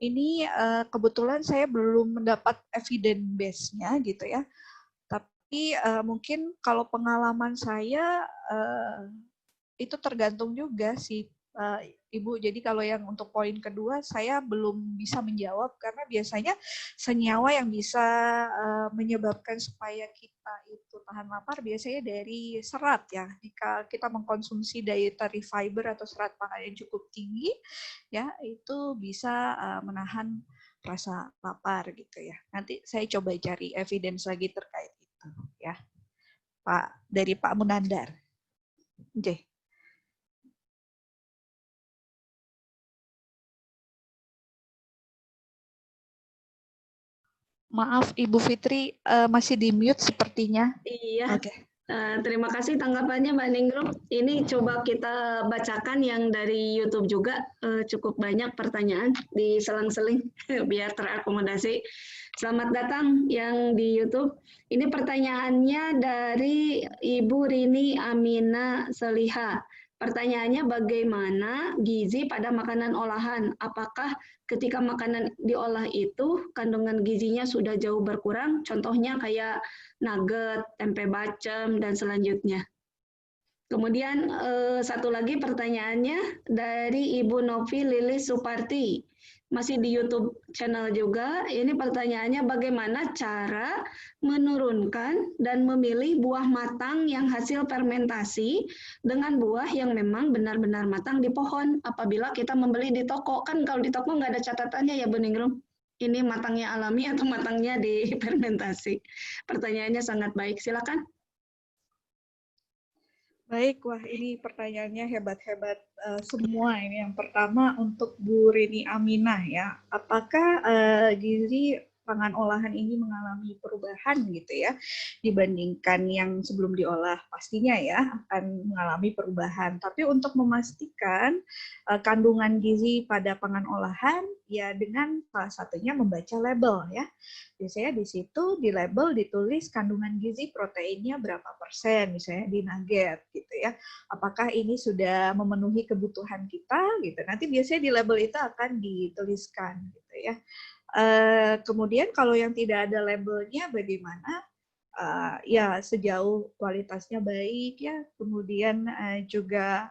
ini kebetulan saya belum mendapat evidence base-nya gitu ya. Tapi mungkin kalau pengalaman saya itu tergantung juga sih Ibu. Jadi kalau yang untuk poin kedua saya belum bisa menjawab karena biasanya senyawa yang bisa menyebabkan supaya kita itu tahan lapar biasanya dari serat ya. Jika kita mengkonsumsi dietary fiber atau serat pangan yang cukup tinggi ya itu bisa menahan rasa lapar gitu ya. Nanti saya coba cari evidence lagi terkait itu ya. Dari Pak Munandar. Oke. Maaf, Ibu Fitri masih di mute sepertinya. Iya. Oke. Terima kasih tanggapannya Mbak Ningrum. Ini coba kita bacakan yang dari YouTube juga. Cukup banyak pertanyaan di selang-seling biar terakomodasi. Selamat datang yang di YouTube. Ini pertanyaannya dari Ibu Rini Amina Seliha. Pertanyaannya bagaimana gizi pada makanan olahan? Apakah ketika makanan diolah itu kandungan gizinya sudah jauh berkurang? Contohnya kayak nugget, tempe bacem, dan selanjutnya. Kemudian satu lagi pertanyaannya dari Ibu Novi Lilis Suparti. Masih di YouTube channel juga. Ini pertanyaannya, bagaimana cara menurunkan dan memilih buah matang yang hasil fermentasi dengan buah yang memang benar-benar matang di pohon apabila kita membeli di toko. Kan kalau di toko nggak ada catatannya ya Bu Ningrum. Ini matangnya alami atau matangnya di fermentasi. Pertanyaannya sangat baik. Silakan. Baik, wah ini pertanyaannya hebat-hebat semua ini. Yang pertama untuk Bu Rini Aminah ya, apakah gizi pangan olahan ini mengalami perubahan gitu ya dibandingkan yang sebelum diolah? Pastinya ya akan mengalami perubahan. Tapi untuk memastikan kandungan gizi pada pangan olahan ya dengan salah satunya membaca label ya. Biasanya di situ di label ditulis kandungan gizi proteinnya berapa persen, misalnya di nugget gitu ya. Apakah ini sudah memenuhi kebutuhan kita gitu. Nanti biasanya di label itu akan dituliskan gitu ya. Kemudian kalau yang tidak ada labelnya bagaimana? Ya sejauh kualitasnya baik ya. Kemudian juga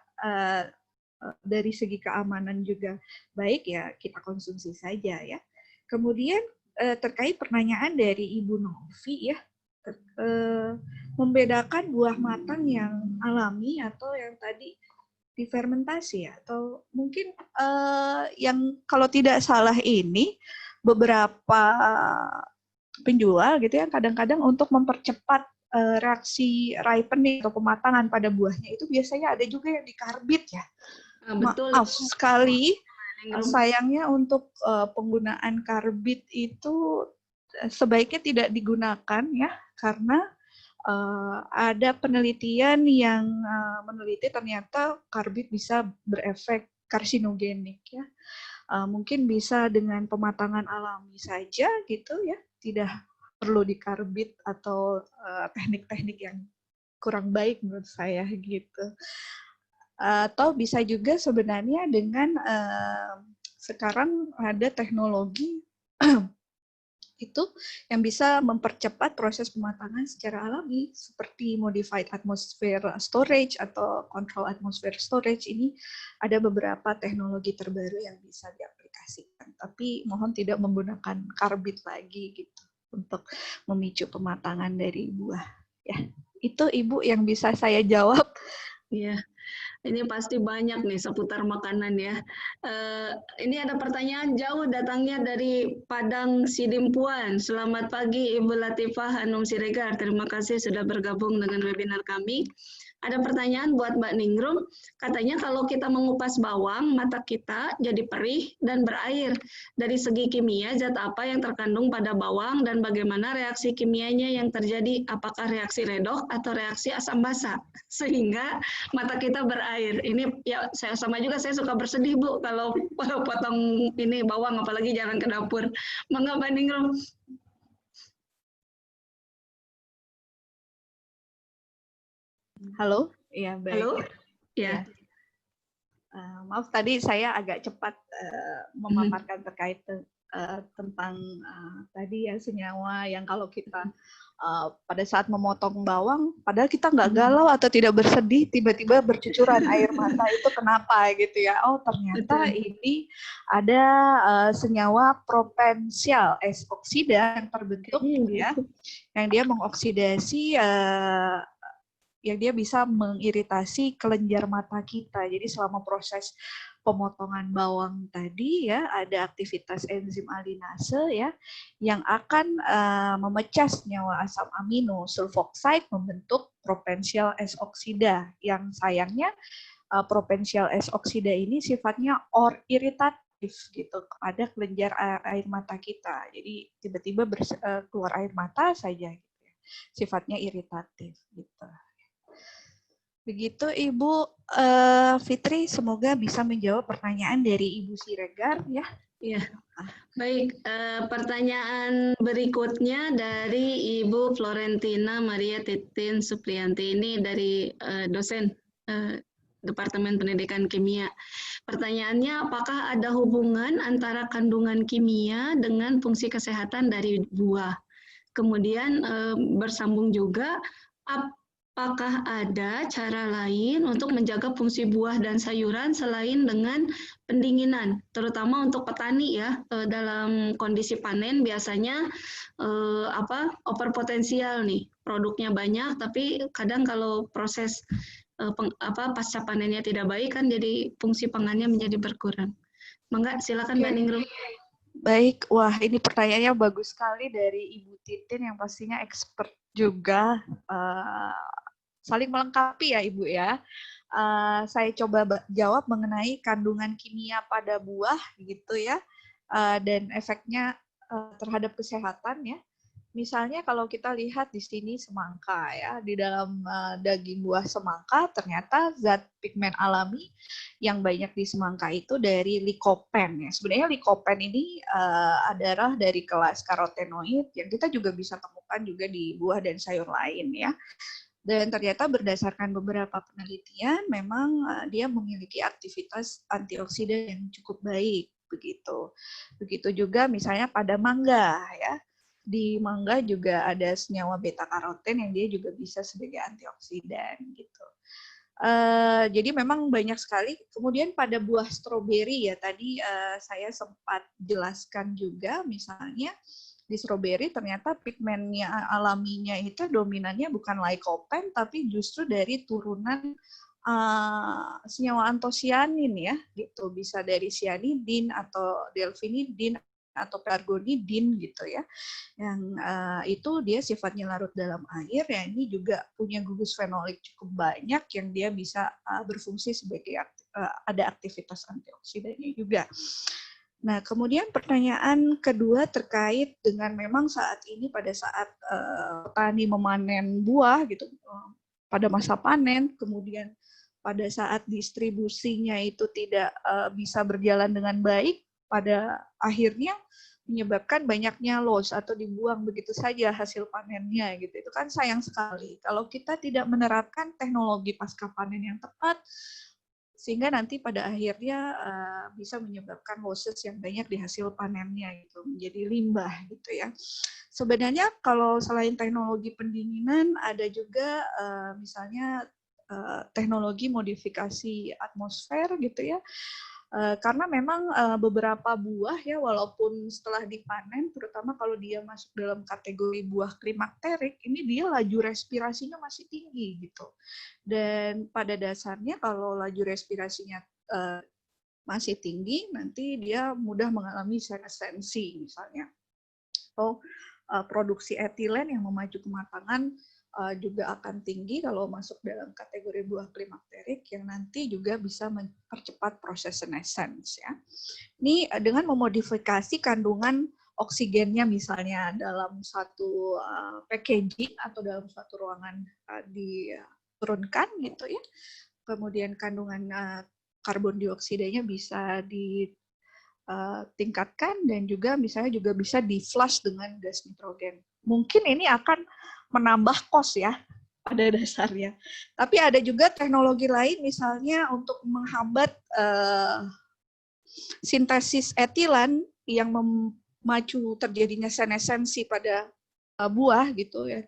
dari segi keamanan juga baik ya kita konsumsi saja ya. Kemudian terkait pertanyaan dari Ibu Novi ya, membedakan buah matang yang alami atau yang tadi difermentasi ya, atau mungkin yang kalau tidak salah ini beberapa penjual gitu ya kadang-kadang untuk mempercepat reaksi ripening atau pematangan pada buahnya itu biasanya ada juga yang dikarbit ya. Betul. Maaf sekali, sayangnya untuk penggunaan karbit itu sebaiknya tidak digunakan ya, karena ada penelitian yang meneliti ternyata karbit bisa berefek karsinogenik ya. Mungkin bisa dengan pematangan alami saja gitu ya, tidak perlu dikarbit atau teknik-teknik yang kurang baik menurut saya gitu. Atau bisa juga sebenarnya dengan sekarang ada teknologi itu yang bisa mempercepat proses pematangan secara alami seperti modified atmosphere storage atau control atmosphere storage. Ini ada beberapa teknologi terbaru yang bisa diaplikasikan, tapi mohon tidak menggunakan karbit lagi gitu untuk memicu pematangan dari buah ya. Itu Ibu yang bisa saya jawab. Iya. Ini pasti banyak nih seputar makanan ya. Ini ada pertanyaan jauh datangnya dari Padang Sidimpuan. Selamat pagi Ibu Latifah Hanum Siregar. Terima kasih sudah bergabung dengan webinar kami. Ada pertanyaan buat Mbak Ningrum. Katanya kalau kita mengupas bawang, mata kita jadi perih dan berair. Dari segi kimia, zat apa yang terkandung pada bawang dan bagaimana reaksi kimianya yang terjadi? Apakah reaksi redoks atau reaksi asam basa? Sehingga mata kita berair. Ini ya saya sama juga, saya suka bersedih Bu kalau potong ini bawang, apalagi jalan ke dapur. Mangga Mbak Ningrum. Halo, ya baik. Halo, ya. Maaf tadi saya agak cepat memaparkan terkait tentang tadi ya senyawa yang kalau kita pada saat memotong bawang, padahal kita nggak galau atau tidak bersedih, tiba-tiba bercucuran air mata, itu kenapa gitu ya? Oh ternyata ini ada senyawa propensial S oksida yang terbentuk ya, yang dia mengoksidasi yang dia bisa mengiritasi kelenjar mata kita. Jadi selama proses pemotongan bawang tadi ya ada aktivitas enzim alinase ya yang akan memecah senyawa asam amino sulfoksida membentuk propensial S oksida, yang sayangnya propensial S oksida ini sifatnya iritatif gitu pada kelenjar air mata kita. Jadi tiba-tiba keluar air mata saja gitu ya. Sifatnya iritatif gitu. Begitu Ibu Fitri, semoga bisa menjawab pertanyaan dari Ibu Siregar ya. Iya. Baik, pertanyaan berikutnya dari Ibu Florentina Maria Titin Supriyanti, ini dari dosen Departemen Pendidikan Kimia. Pertanyaannya, apakah ada hubungan antara kandungan kimia dengan fungsi kesehatan dari buah? Kemudian bersambung juga, apakah ada cara lain untuk menjaga fungsi buah dan sayuran selain dengan pendinginan, terutama untuk petani ya, dalam kondisi panen biasanya overpotensial nih, produknya banyak, tapi kadang kalau proses pasca panennya tidak baik kan jadi fungsi pangannya menjadi berkurang. Mangga, silakan Mbak Ningrum. Baik, wah ini pertanyaannya bagus sekali dari Ibu Titin yang pastinya expert juga, saling melengkapi ya Ibu ya. Saya coba jawab mengenai kandungan kimia pada buah gitu ya, dan efeknya terhadap kesehatan ya. Misalnya kalau kita lihat di sini semangka ya, di dalam daging buah semangka ternyata zat pigmen alami yang banyak di semangka itu dari likopen ya. Sebenarnya likopen ini adalah dari kelas karotenoid yang kita juga bisa temukan juga di buah dan sayur lain ya. Dan ternyata berdasarkan beberapa penelitian memang dia memiliki aktivitas antioksidan yang cukup baik begitu. Begitu juga misalnya pada mangga ya. Di mangga juga ada senyawa beta karoten yang dia juga bisa sebagai antioksidan gitu. Jadi memang banyak sekali. Kemudian pada buah stroberi ya tadi saya sempat jelaskan juga misalnya di stroberi ternyata pigmennya alaminya itu dominannya bukan lycopene tapi justru dari turunan senyawa antosianin ya gitu, bisa dari cyanidin atau delphinidin atau pelargonidin gitu ya, yang itu dia sifatnya larut dalam air ya, ini juga punya gugus fenolik cukup banyak yang dia bisa berfungsi sebagai ada aktivitas antioksidannya juga. Nah kemudian pertanyaan kedua terkait dengan memang saat ini pada saat petani memanen buah gitu pada masa panen, kemudian pada saat distribusinya itu tidak bisa berjalan dengan baik, pada akhirnya menyebabkan banyaknya loss atau dibuang begitu saja hasil panennya gitu. Itu kan sayang sekali. Kalau kita tidak menerapkan teknologi pasca panen yang tepat, sehingga nanti pada akhirnya bisa menyebabkan losses yang banyak di hasil panennya gitu, menjadi limbah gitu ya. Sebenarnya kalau selain teknologi pendinginan ada juga misalnya teknologi modifikasi atmosfer gitu ya. Karena memang beberapa buah ya walaupun setelah dipanen terutama kalau dia masuk dalam kategori buah klimakterik ini dia laju respirasinya masih tinggi gitu. Dan pada dasarnya kalau laju respirasinya masih tinggi nanti dia mudah mengalami senescensi misalnya. Atau produksi etilen yang memacu kematangan juga akan tinggi kalau masuk dalam kategori buah klimakterik yang nanti juga bisa mempercepat proses senescence ya. Ini dengan memodifikasi kandungan oksigennya misalnya dalam satu packaging atau dalam suatu ruangan diturunkan gitu ya. Kemudian kandungan karbon dioksidanya bisa ditingkatkan dan juga misalnya juga bisa di-flush dengan gas nitrogen. Mungkin ini akan menambah kos ya pada dasarnya. Tapi ada juga teknologi lain misalnya untuk menghambat sintesis etilen yang memacu terjadinya senescensi pada buah gitu ya.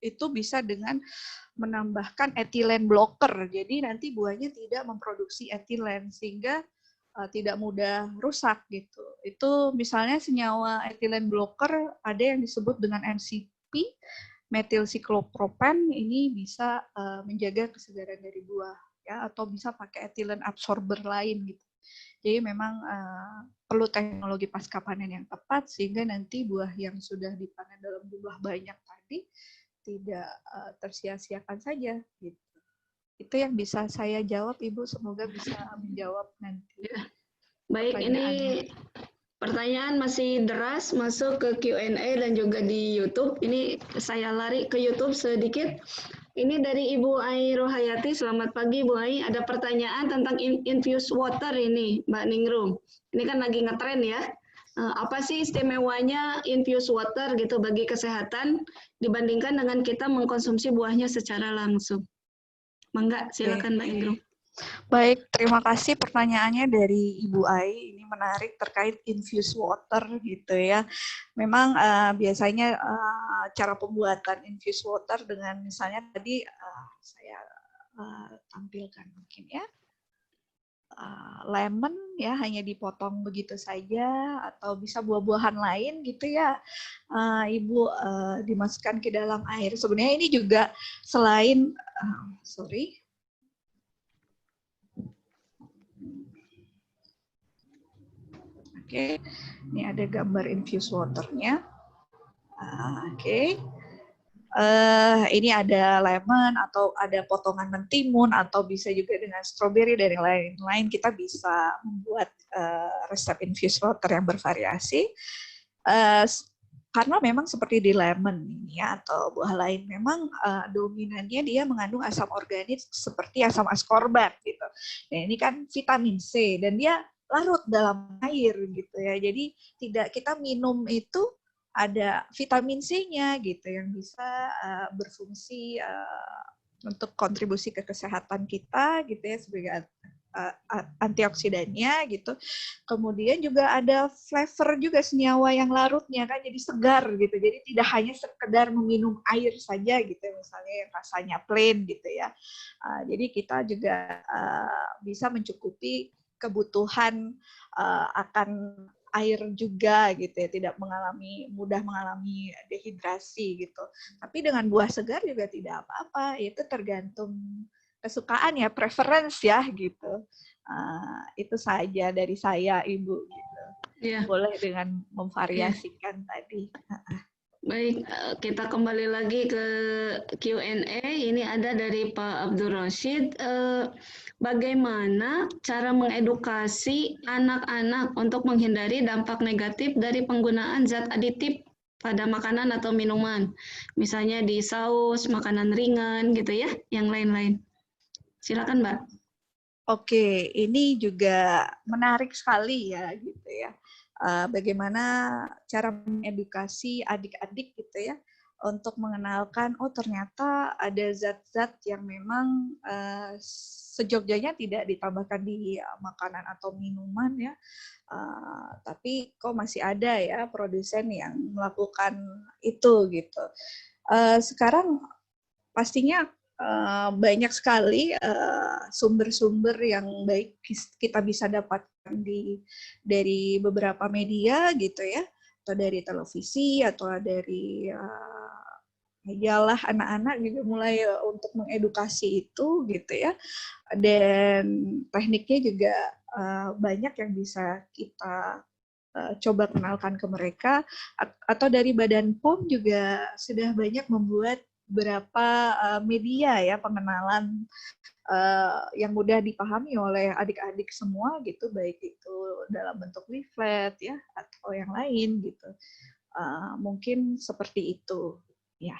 Itu bisa dengan menambahkan etilen blocker. Jadi nanti buahnya tidak memproduksi etilen sehingga tidak mudah rusak gitu. Itu misalnya senyawa etilen blocker ada yang disebut dengan MCP, metilsiklopropen, ini bisa menjaga kesegaran dari buah ya, atau bisa pakai etilen absorber lain gitu. Jadi memang perlu teknologi pasca panen yang tepat sehingga nanti buah yang sudah dipanen dalam jumlah banyak tadi tidak tersia-siakan saja gitu. Itu yang bisa saya jawab, Ibu. Semoga bisa menjawab nanti. Baik, ini pertanyaan masih deras masuk ke Q&A dan juga di YouTube. Ini saya lari ke YouTube sedikit. Ini dari Ibu Ai Rohayati. Selamat pagi, Bu Ai. Ada pertanyaan tentang infused water ini, Mbak Ningrum. Ini kan lagi ngetren ya. Apa sih istimewanya infused water gitu bagi kesehatan dibandingkan dengan kita mengkonsumsi buahnya secara langsung? Mangga, silakan Mbak Ningrum. Baik, terima kasih pertanyaannya dari Ibu Ai. Ini menarik terkait infused water gitu ya. Memang biasanya cara pembuatan infused water dengan misalnya tadi saya tampilkan mungkin ya. Lemon ya hanya dipotong begitu saja atau bisa buah-buahan lain gitu ya, Ibu dimasukkan ke dalam air. Sebenarnya ini juga selain Oke, ini ada gambar infused water-nya. Oke. Ini ada lemon atau ada potongan mentimun atau bisa juga dengan strawberry dan yang lain-lain. Kita bisa membuat resep infused water yang bervariasi. Karena memang seperti di lemon ini ya, atau buah lain memang dominannya dia mengandung asam organik seperti asam ascorbat gitu. Dan ini kan vitamin C dan dia larut dalam air gitu ya. Jadi tidak kita minum itu ada vitamin C-nya gitu yang bisa berfungsi untuk kontribusi ke kesehatan kita gitu ya sebagai antioksidannya gitu. Kemudian juga ada flavor juga senyawa yang larutnya kan jadi segar gitu. Jadi tidak hanya sekedar meminum air saja gitu misalnya yang rasanya plain gitu ya. Jadi kita juga bisa mencukupi kebutuhan akan air juga gitu ya, tidak mudah mengalami dehidrasi gitu. Tapi dengan buah segar juga tidak apa-apa, itu tergantung kesukaan ya, preference ya gitu. Itu saja dari saya Ibu gitu. Ya. Boleh dengan memvariasikan tadi. Baik, kita kembali lagi ke Q&A. Ini ada dari Pak Abdul Rashid. Bagaimana cara mengedukasi anak-anak untuk menghindari dampak negatif dari penggunaan zat aditif pada makanan atau minuman? Misalnya di saus, makanan ringan gitu ya, yang lain-lain. Silakan, Mbak. Oke, ini juga menarik sekali ya gitu ya. Bagaimana cara mengedukasi adik-adik gitu ya untuk mengenalkan oh ternyata ada zat-zat yang memang sejogjanya tidak ditambahkan di makanan atau minuman ya, tapi kok masih ada ya produsen yang melakukan itu gitu. Sekarang pastinya banyak sekali sumber-sumber yang baik kita bisa dapatkan dari beberapa media gitu ya, atau dari televisi atau dari majalah anak-anak juga mulai untuk mengedukasi itu gitu ya, dan tekniknya juga banyak yang bisa kita coba kenalkan ke mereka, atau dari Badan POM juga sudah banyak membuat beberapa media ya pengenalan yang mudah dipahami oleh adik-adik semua gitu, baik itu dalam bentuk leaflet ya atau yang lain gitu. Mungkin seperti itu ya.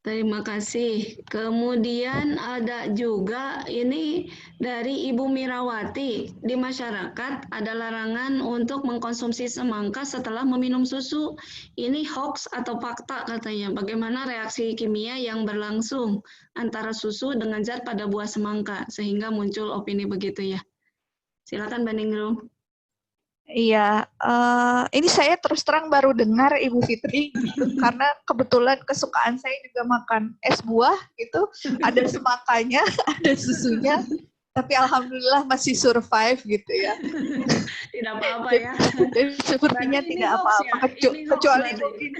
Terima kasih. Kemudian ada juga ini dari Ibu Mirawati. Di masyarakat ada larangan untuk mengkonsumsi semangka setelah meminum susu. Ini hoax atau fakta katanya. Bagaimana reaksi kimia yang berlangsung antara susu dengan zat pada buah semangka sehingga muncul opini begitu ya. Silakan Mbak Ningrum. Iya, ini saya terus terang baru dengar Ibu Fitri gitu, karena kebetulan kesukaan saya juga makan es buah gitu, ada semangkanya, ada susunya, tapi alhamdulillah masih survive gitu ya. Tidak apa-apa ya. Jadi sepertinya tidak apa-apa, ya? kecuali mungkin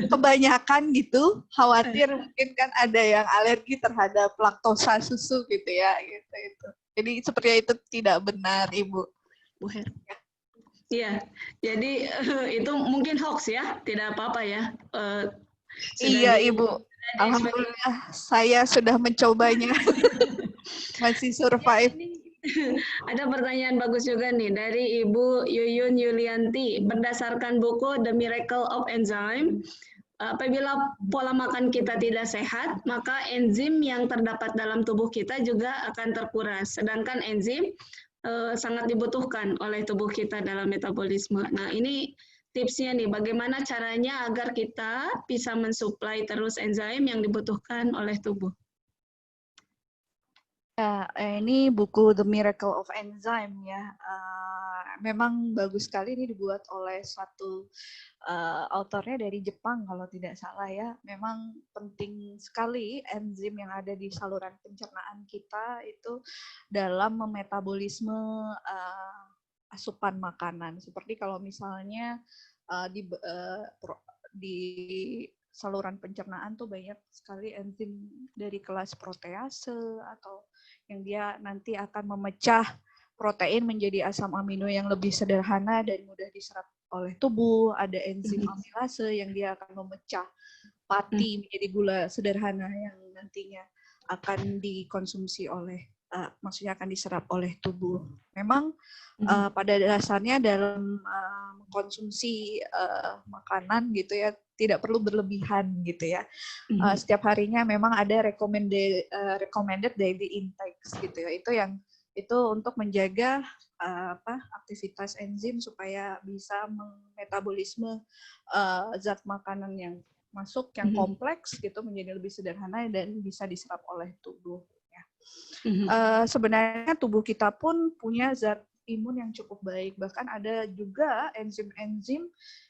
kebanyakan gitu, khawatir mungkin kan ada yang alergi terhadap laktosa susu gitu ya. Gitu. Jadi sepertinya itu tidak benar Ibu. Bu Her. Iya, jadi itu mungkin hoax ya, tidak apa-apa ya. Iya Ibu, alhamdulillah saya sudah mencobanya, masih survive. Ada pertanyaan bagus juga nih dari Ibu Yuyun Yulianti. Berdasarkan buku The Miracle of Enzyme, apabila pola makan kita tidak sehat, maka enzim yang terdapat dalam tubuh kita juga akan terkuras. Sedangkan enzim sangat dibutuhkan oleh tubuh kita dalam metabolisme. Nah, ini tipsnya nih, bagaimana caranya agar kita bisa mensuplai terus enzim yang dibutuhkan oleh tubuh. Ya, ini buku The Miracle of Enzyme ya. memang bagus sekali ini dibuat oleh suatu autornya dari Jepang kalau tidak salah ya. Memang penting sekali enzim yang ada di saluran pencernaan kita itu dalam memetabolisme asupan makanan. Seperti kalau misalnya di saluran pencernaan tuh banyak sekali enzim dari kelas protease atau yang dia nanti akan memecah protein menjadi asam amino yang lebih sederhana dan mudah diserap oleh tubuh. Ada enzim amilase yang dia akan memecah pati menjadi gula sederhana yang nantinya akan dikonsumsi oleh maksudnya akan diserap oleh tubuh. Memang pada dasarnya dalam mengkonsumsi makanan gitu ya tidak perlu berlebihan gitu ya. Setiap harinya memang ada recommended daily intake gitu ya. Itu untuk menjaga aktivitas enzim supaya bisa memetabolisme zat makanan yang masuk yang kompleks gitu menjadi lebih sederhana dan bisa diserap oleh tubuh. Ya. Sebenarnya tubuh kita pun punya zat imun yang cukup baik. Bahkan ada juga enzim-enzim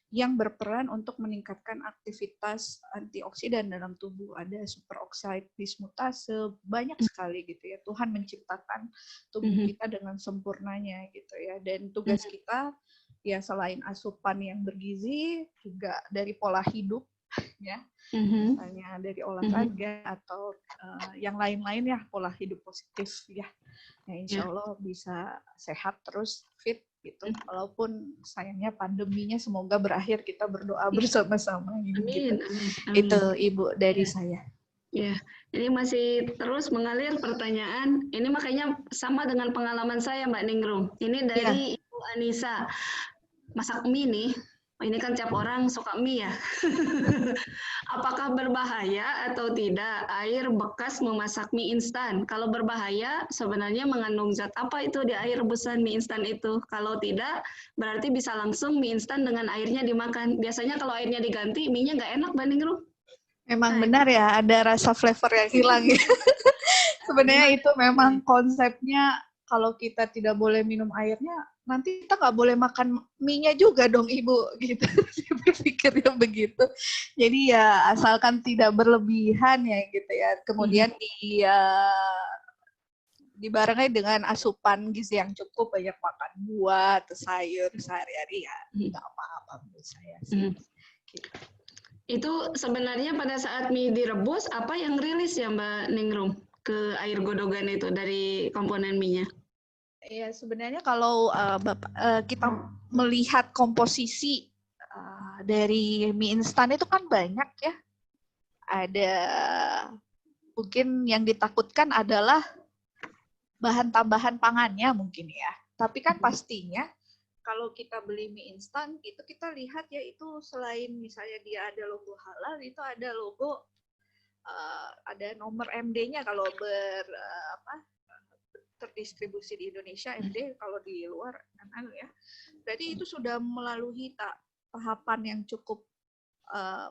yang berperan untuk meningkatkan aktivitas antioksidan dalam tubuh. Ada superoxide dismutase, banyak sekali gitu ya. Tuhan menciptakan tubuh kita dengan sempurnanya gitu ya. Dan tugas kita ya selain asupan yang bergizi juga dari pola hidup ya. Misalnya dari olahraga atau yang lain-lain ya, pola hidup positif ya. Ya insya Allah bisa sehat terus fit gitu. Walaupun sayangnya pandeminya semoga berakhir, kita berdoa bersama-sama gitu. Itu Ibu dari saya. Ya, ini masih terus mengalir pertanyaan. Ini makanya sama dengan pengalaman saya Mbak Ningrum. Ini dari Ibu Anissa. Masak mie nih. Ini kan tiap orang suka mie ya. Apakah berbahaya atau tidak air bekas memasak mie instan? Kalau berbahaya, sebenarnya mengandung zat apa itu di air rebusan mie instan itu? Kalau tidak, berarti bisa langsung mie instan dengan airnya dimakan. Biasanya kalau airnya diganti, mie-nya nggak enak, Mbak Ningrum. Memang benar ya, ada rasa flavor yang hilang ya. Sebenarnya itu memang konsepnya. Kalau kita tidak boleh minum airnya, nanti kita nggak boleh makan mie-nya juga dong Ibu, gitu. Saya berpikirnya begitu. Jadi ya asalkan tidak berlebihan ya gitu ya. Kemudian dibarengi dengan asupan gizi yang cukup, banyak makan buah atau sayur sehari-hari ya nggak apa-apa menurut saya sih. Gitu. Itu sebenarnya pada saat mie direbus, apa yang rilis ya Mbak Ningrum ke air godogan itu dari komponen mie-nya? Ya sebenarnya kalau kita melihat komposisi dari mie instan itu kan banyak ya. Ada mungkin yang ditakutkan adalah bahan tambahan pangannya mungkin ya. Tapi kan pastinya kalau kita beli mie instan itu kita lihat ya itu selain misalnya dia ada logo halal, itu ada logo ada nomor MD-nya kalau terdistribusi di Indonesia MD, kalau di luar ya. Berarti itu sudah melalui tahapan yang cukup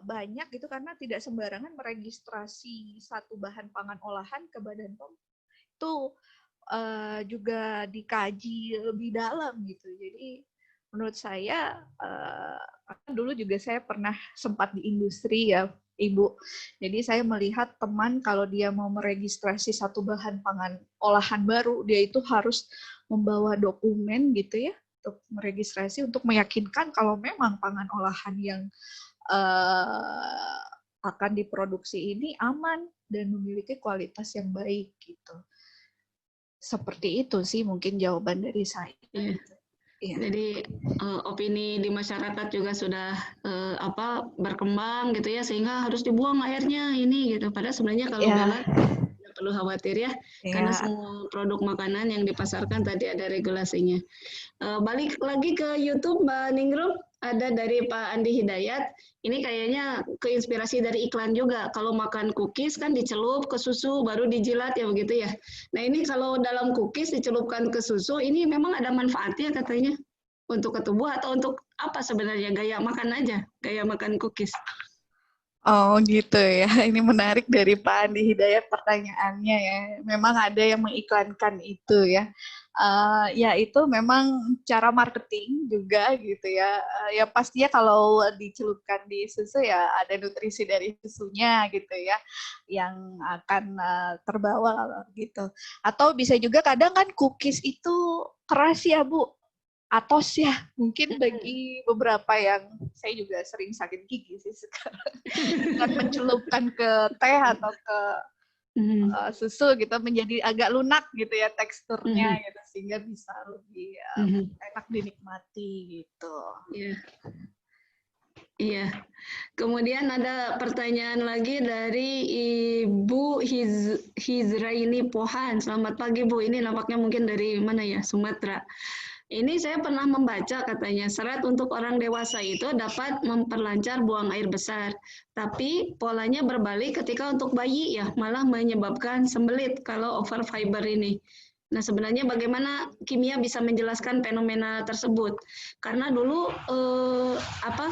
banyak gitu, karena tidak sembarangan meregistrasi satu bahan pangan olahan ke Badan POM. Itu juga dikaji lebih dalam gitu. Jadi menurut saya dulu juga saya pernah sempat di industri ya Ibu. Jadi saya melihat teman kalau dia mau meregistrasi satu bahan pangan olahan baru, dia itu harus membawa dokumen gitu ya untuk meregistrasi, untuk meyakinkan kalau memang pangan olahan yang akan diproduksi ini aman dan memiliki kualitas yang baik gitu. Seperti itu sih mungkin jawaban dari saya. Ya. Jadi opini di masyarakat juga sudah berkembang gitu ya, sehingga harus dibuang airnya ini gitu. Padahal sebenarnya kalau belat tidak perlu khawatir ya, karena semua produk makanan yang dipasarkan tadi ada regulasinya. Balik lagi ke YouTube Mbak Ningrum, ada dari Pak Andi Hidayat. Ini kayaknya keinspirasi dari iklan juga. Kalau makan cookies kan dicelup ke susu baru dijilat ya begitu ya. Nah ini kalau dalam cookies dicelupkan ke susu, ini memang ada manfaatnya katanya untuk ke tubuh atau untuk apa sebenarnya? Gaya makan aja, gaya makan cookies. Oh gitu ya. Ini menarik dari Pak Andi Hidayat pertanyaannya ya. Memang ada yang mengiklankan itu ya. Ya itu memang cara marketing juga gitu ya. Ya pastinya kalau dicelupkan di susu ya ada nutrisi dari susunya gitu ya yang akan terbawa gitu. Atau bisa juga kadang kan cookies itu keras ya Bu, atos ya. Mungkin bagi beberapa yang saya juga sering sakit gigi sih sekarang dengan mencelupkan ke teh atau ke susu gitu menjadi agak lunak gitu ya teksturnya gitu sehingga bisa lebih enak dinikmati gitu. Iya. Iya. Kemudian ada pertanyaan lagi dari Ibu Hizraini Pohan. Selamat pagi Bu. Ini nampaknya mungkin dari mana ya? Sumatera. Ini saya pernah membaca katanya serat untuk orang dewasa itu dapat memperlancar buang air besar. Tapi polanya berbalik ketika untuk bayi ya, malah menyebabkan sembelit kalau over fiber ini. Nah, sebenarnya bagaimana kimia bisa menjelaskan fenomena tersebut? Karena dulu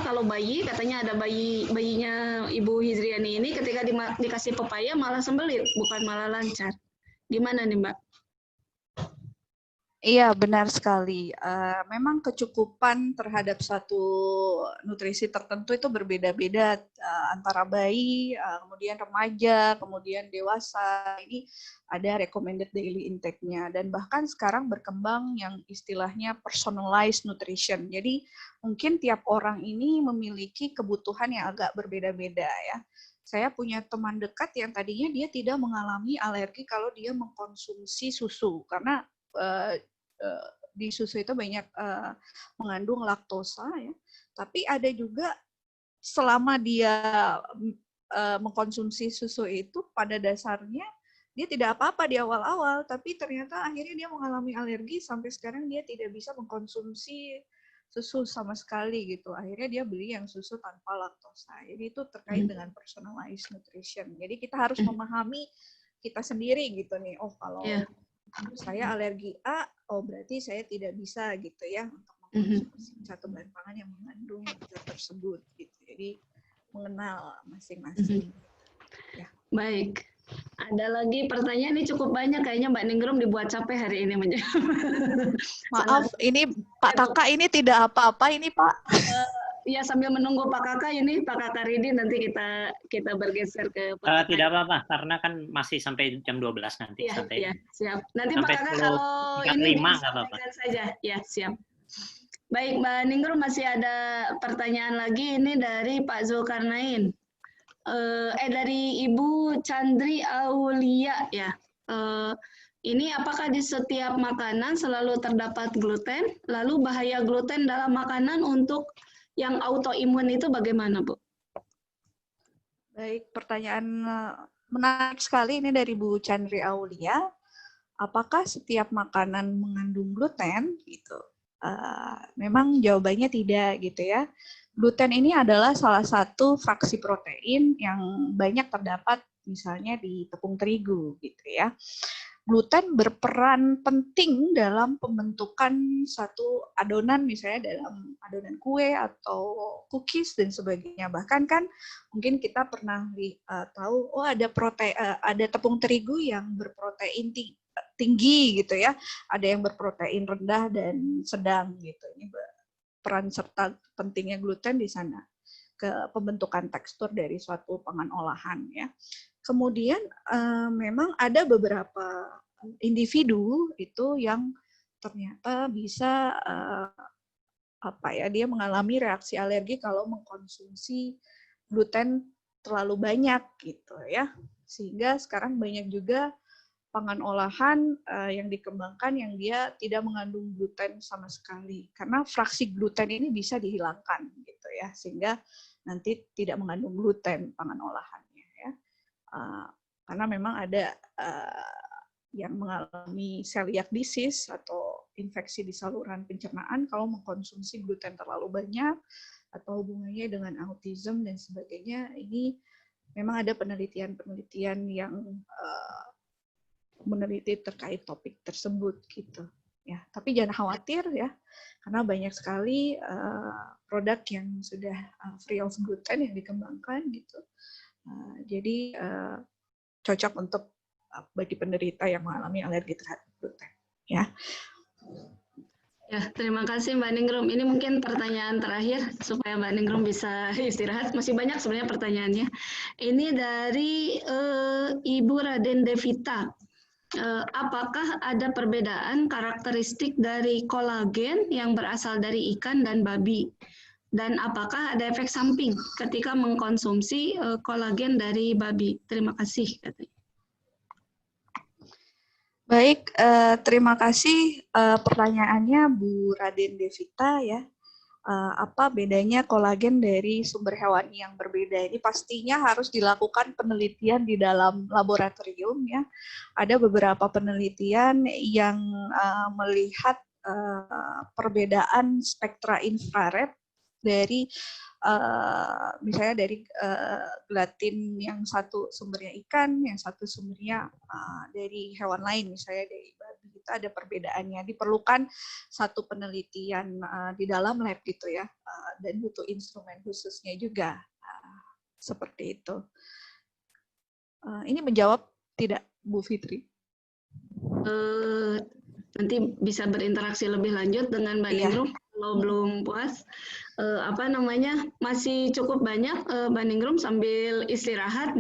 kalau bayi katanya ada bayinya Ibu Hizriani ini ketika dikasih pepaya malah sembelit, bukan malah lancar. Gimana nih, Mbak? Iya, benar sekali. Memang kecukupan terhadap satu nutrisi tertentu itu berbeda-beda antara bayi, kemudian remaja, kemudian dewasa. Ini ada recommended daily intake-nya. Dan bahkan sekarang berkembang yang istilahnya personalized nutrition. Jadi mungkin tiap orang ini memiliki kebutuhan yang agak berbeda-beda ya. Saya punya teman dekat yang tadinya dia tidak mengalami alergi kalau dia mengkonsumsi susu. Karena di susu itu banyak mengandung laktosa ya. Tapi ada juga selama dia mengkonsumsi susu itu pada dasarnya dia tidak apa-apa di awal-awal, tapi ternyata akhirnya dia mengalami alergi sampai sekarang dia tidak bisa mengkonsumsi susu sama sekali gitu. Akhirnya dia beli yang susu tanpa laktosa. Jadi itu terkait dengan personalized nutrition. Jadi kita harus memahami kita sendiri gitu nih. Oh kalau saya alergi A, oh berarti saya tidak bisa gitu ya untuk mengkonsumsi satu bahan pangan yang mengandung zat tersebut gitu. Jadi mengenal masing-masing. Ya. Baik. Ada lagi pertanyaan ini cukup banyak kayaknya Mbak Ningrum dibuat capek hari ini. Maaf, ini Pak Kakak ini tidak apa-apa ini Pak. Ya sambil menunggu Pak Kakak ini, Pak Kakak Ridi nanti kita bergeser ke Pak Tidak apa-apa, karena kan masih sampai jam 12 nanti. Ya, santai. ya, siap. Nanti sampai Pak Kakak kalau ini disampaikan saja. Ya, siap. Baik, Mbak Ningrum masih ada pertanyaan lagi ini dari Pak Zulkarnain. Dari Ibu Chandri Aulia ya. Ini apakah di setiap makanan selalu terdapat gluten? Lalu bahaya gluten dalam makanan untuk yang autoimun itu bagaimana, Bu? Baik, pertanyaan menarik sekali ini dari Bu Chandri Aulia. Apakah setiap makanan mengandung gluten? Gitu. Memang jawabannya tidak gitu ya. Gluten ini adalah salah satu fraksi protein yang banyak terdapat misalnya di tepung terigu gitu ya. Gluten berperan penting dalam pembentukan satu adonan misalnya dalam adonan kue atau cookies dan sebagainya. Bahkan kan mungkin kita pernah tahu ada tepung terigu yang berprotein tinggi gitu ya. Ada yang berprotein rendah dan sedang gitu. Ini peran serta pentingnya gluten di sana ke pembentukan tekstur dari suatu pangan olahan ya. Kemudian memang ada beberapa individu itu yang ternyata bisa dia mengalami reaksi alergi kalau mengkonsumsi gluten terlalu banyak gitu ya. Sehingga sekarang banyak juga pangan olahan yang dikembangkan yang dia tidak mengandung gluten sama sekali. Karena fraksi gluten ini bisa dihilangkan gitu ya, sehingga nanti tidak mengandung gluten pangan olahannya ya. Karena memang ada yang mengalami celiac disease atau infeksi di saluran pencernaan kalau mengkonsumsi gluten terlalu banyak atau hubungannya dengan autism dan sebagainya. Ini memang ada penelitian-penelitian yang meneliti terkait topik tersebut gitu ya. Tapi jangan khawatir ya, karena banyak sekali produk yang sudah free of gluten yang dikembangkan gitu. Jadi cocok untuk bagi penderita yang mengalami alergi terhadap gluten ya. Ya, terima kasih Mbak Ningrum. Ini mungkin pertanyaan terakhir supaya Mbak Ningrum bisa istirahat. Masih banyak sebenarnya pertanyaannya. Ini dari Ibu Raden Devita. Apakah ada perbedaan karakteristik dari kolagen yang berasal dari ikan dan babi? Dan apakah ada efek samping ketika mengkonsumsi kolagen dari babi? Terima kasih. Baik, terima kasih pertanyaannya Bu Raden Devita ya. Apa bedanya kolagen dari sumber hewani yang berbeda? Ini pastinya harus dilakukan penelitian di dalam laboratorium ya. Ada beberapa penelitian yang melihat perbedaan spektra infrared dari misalnya dari gelatin yang satu sumbernya ikan, yang satu sumbernya dari hewan lain, misalnya dari babi, itu ada perbedaannya. Diperlukan satu penelitian di dalam lab gitu ya, dan butuh instrumen khususnya juga, seperti itu. Ini menjawab tidak, Bu Fitri? Nanti bisa berinteraksi lebih lanjut dengan Mbak Ningrum. Kalau belum puas, masih cukup banyak Mbak Ningrum sambil istirahat.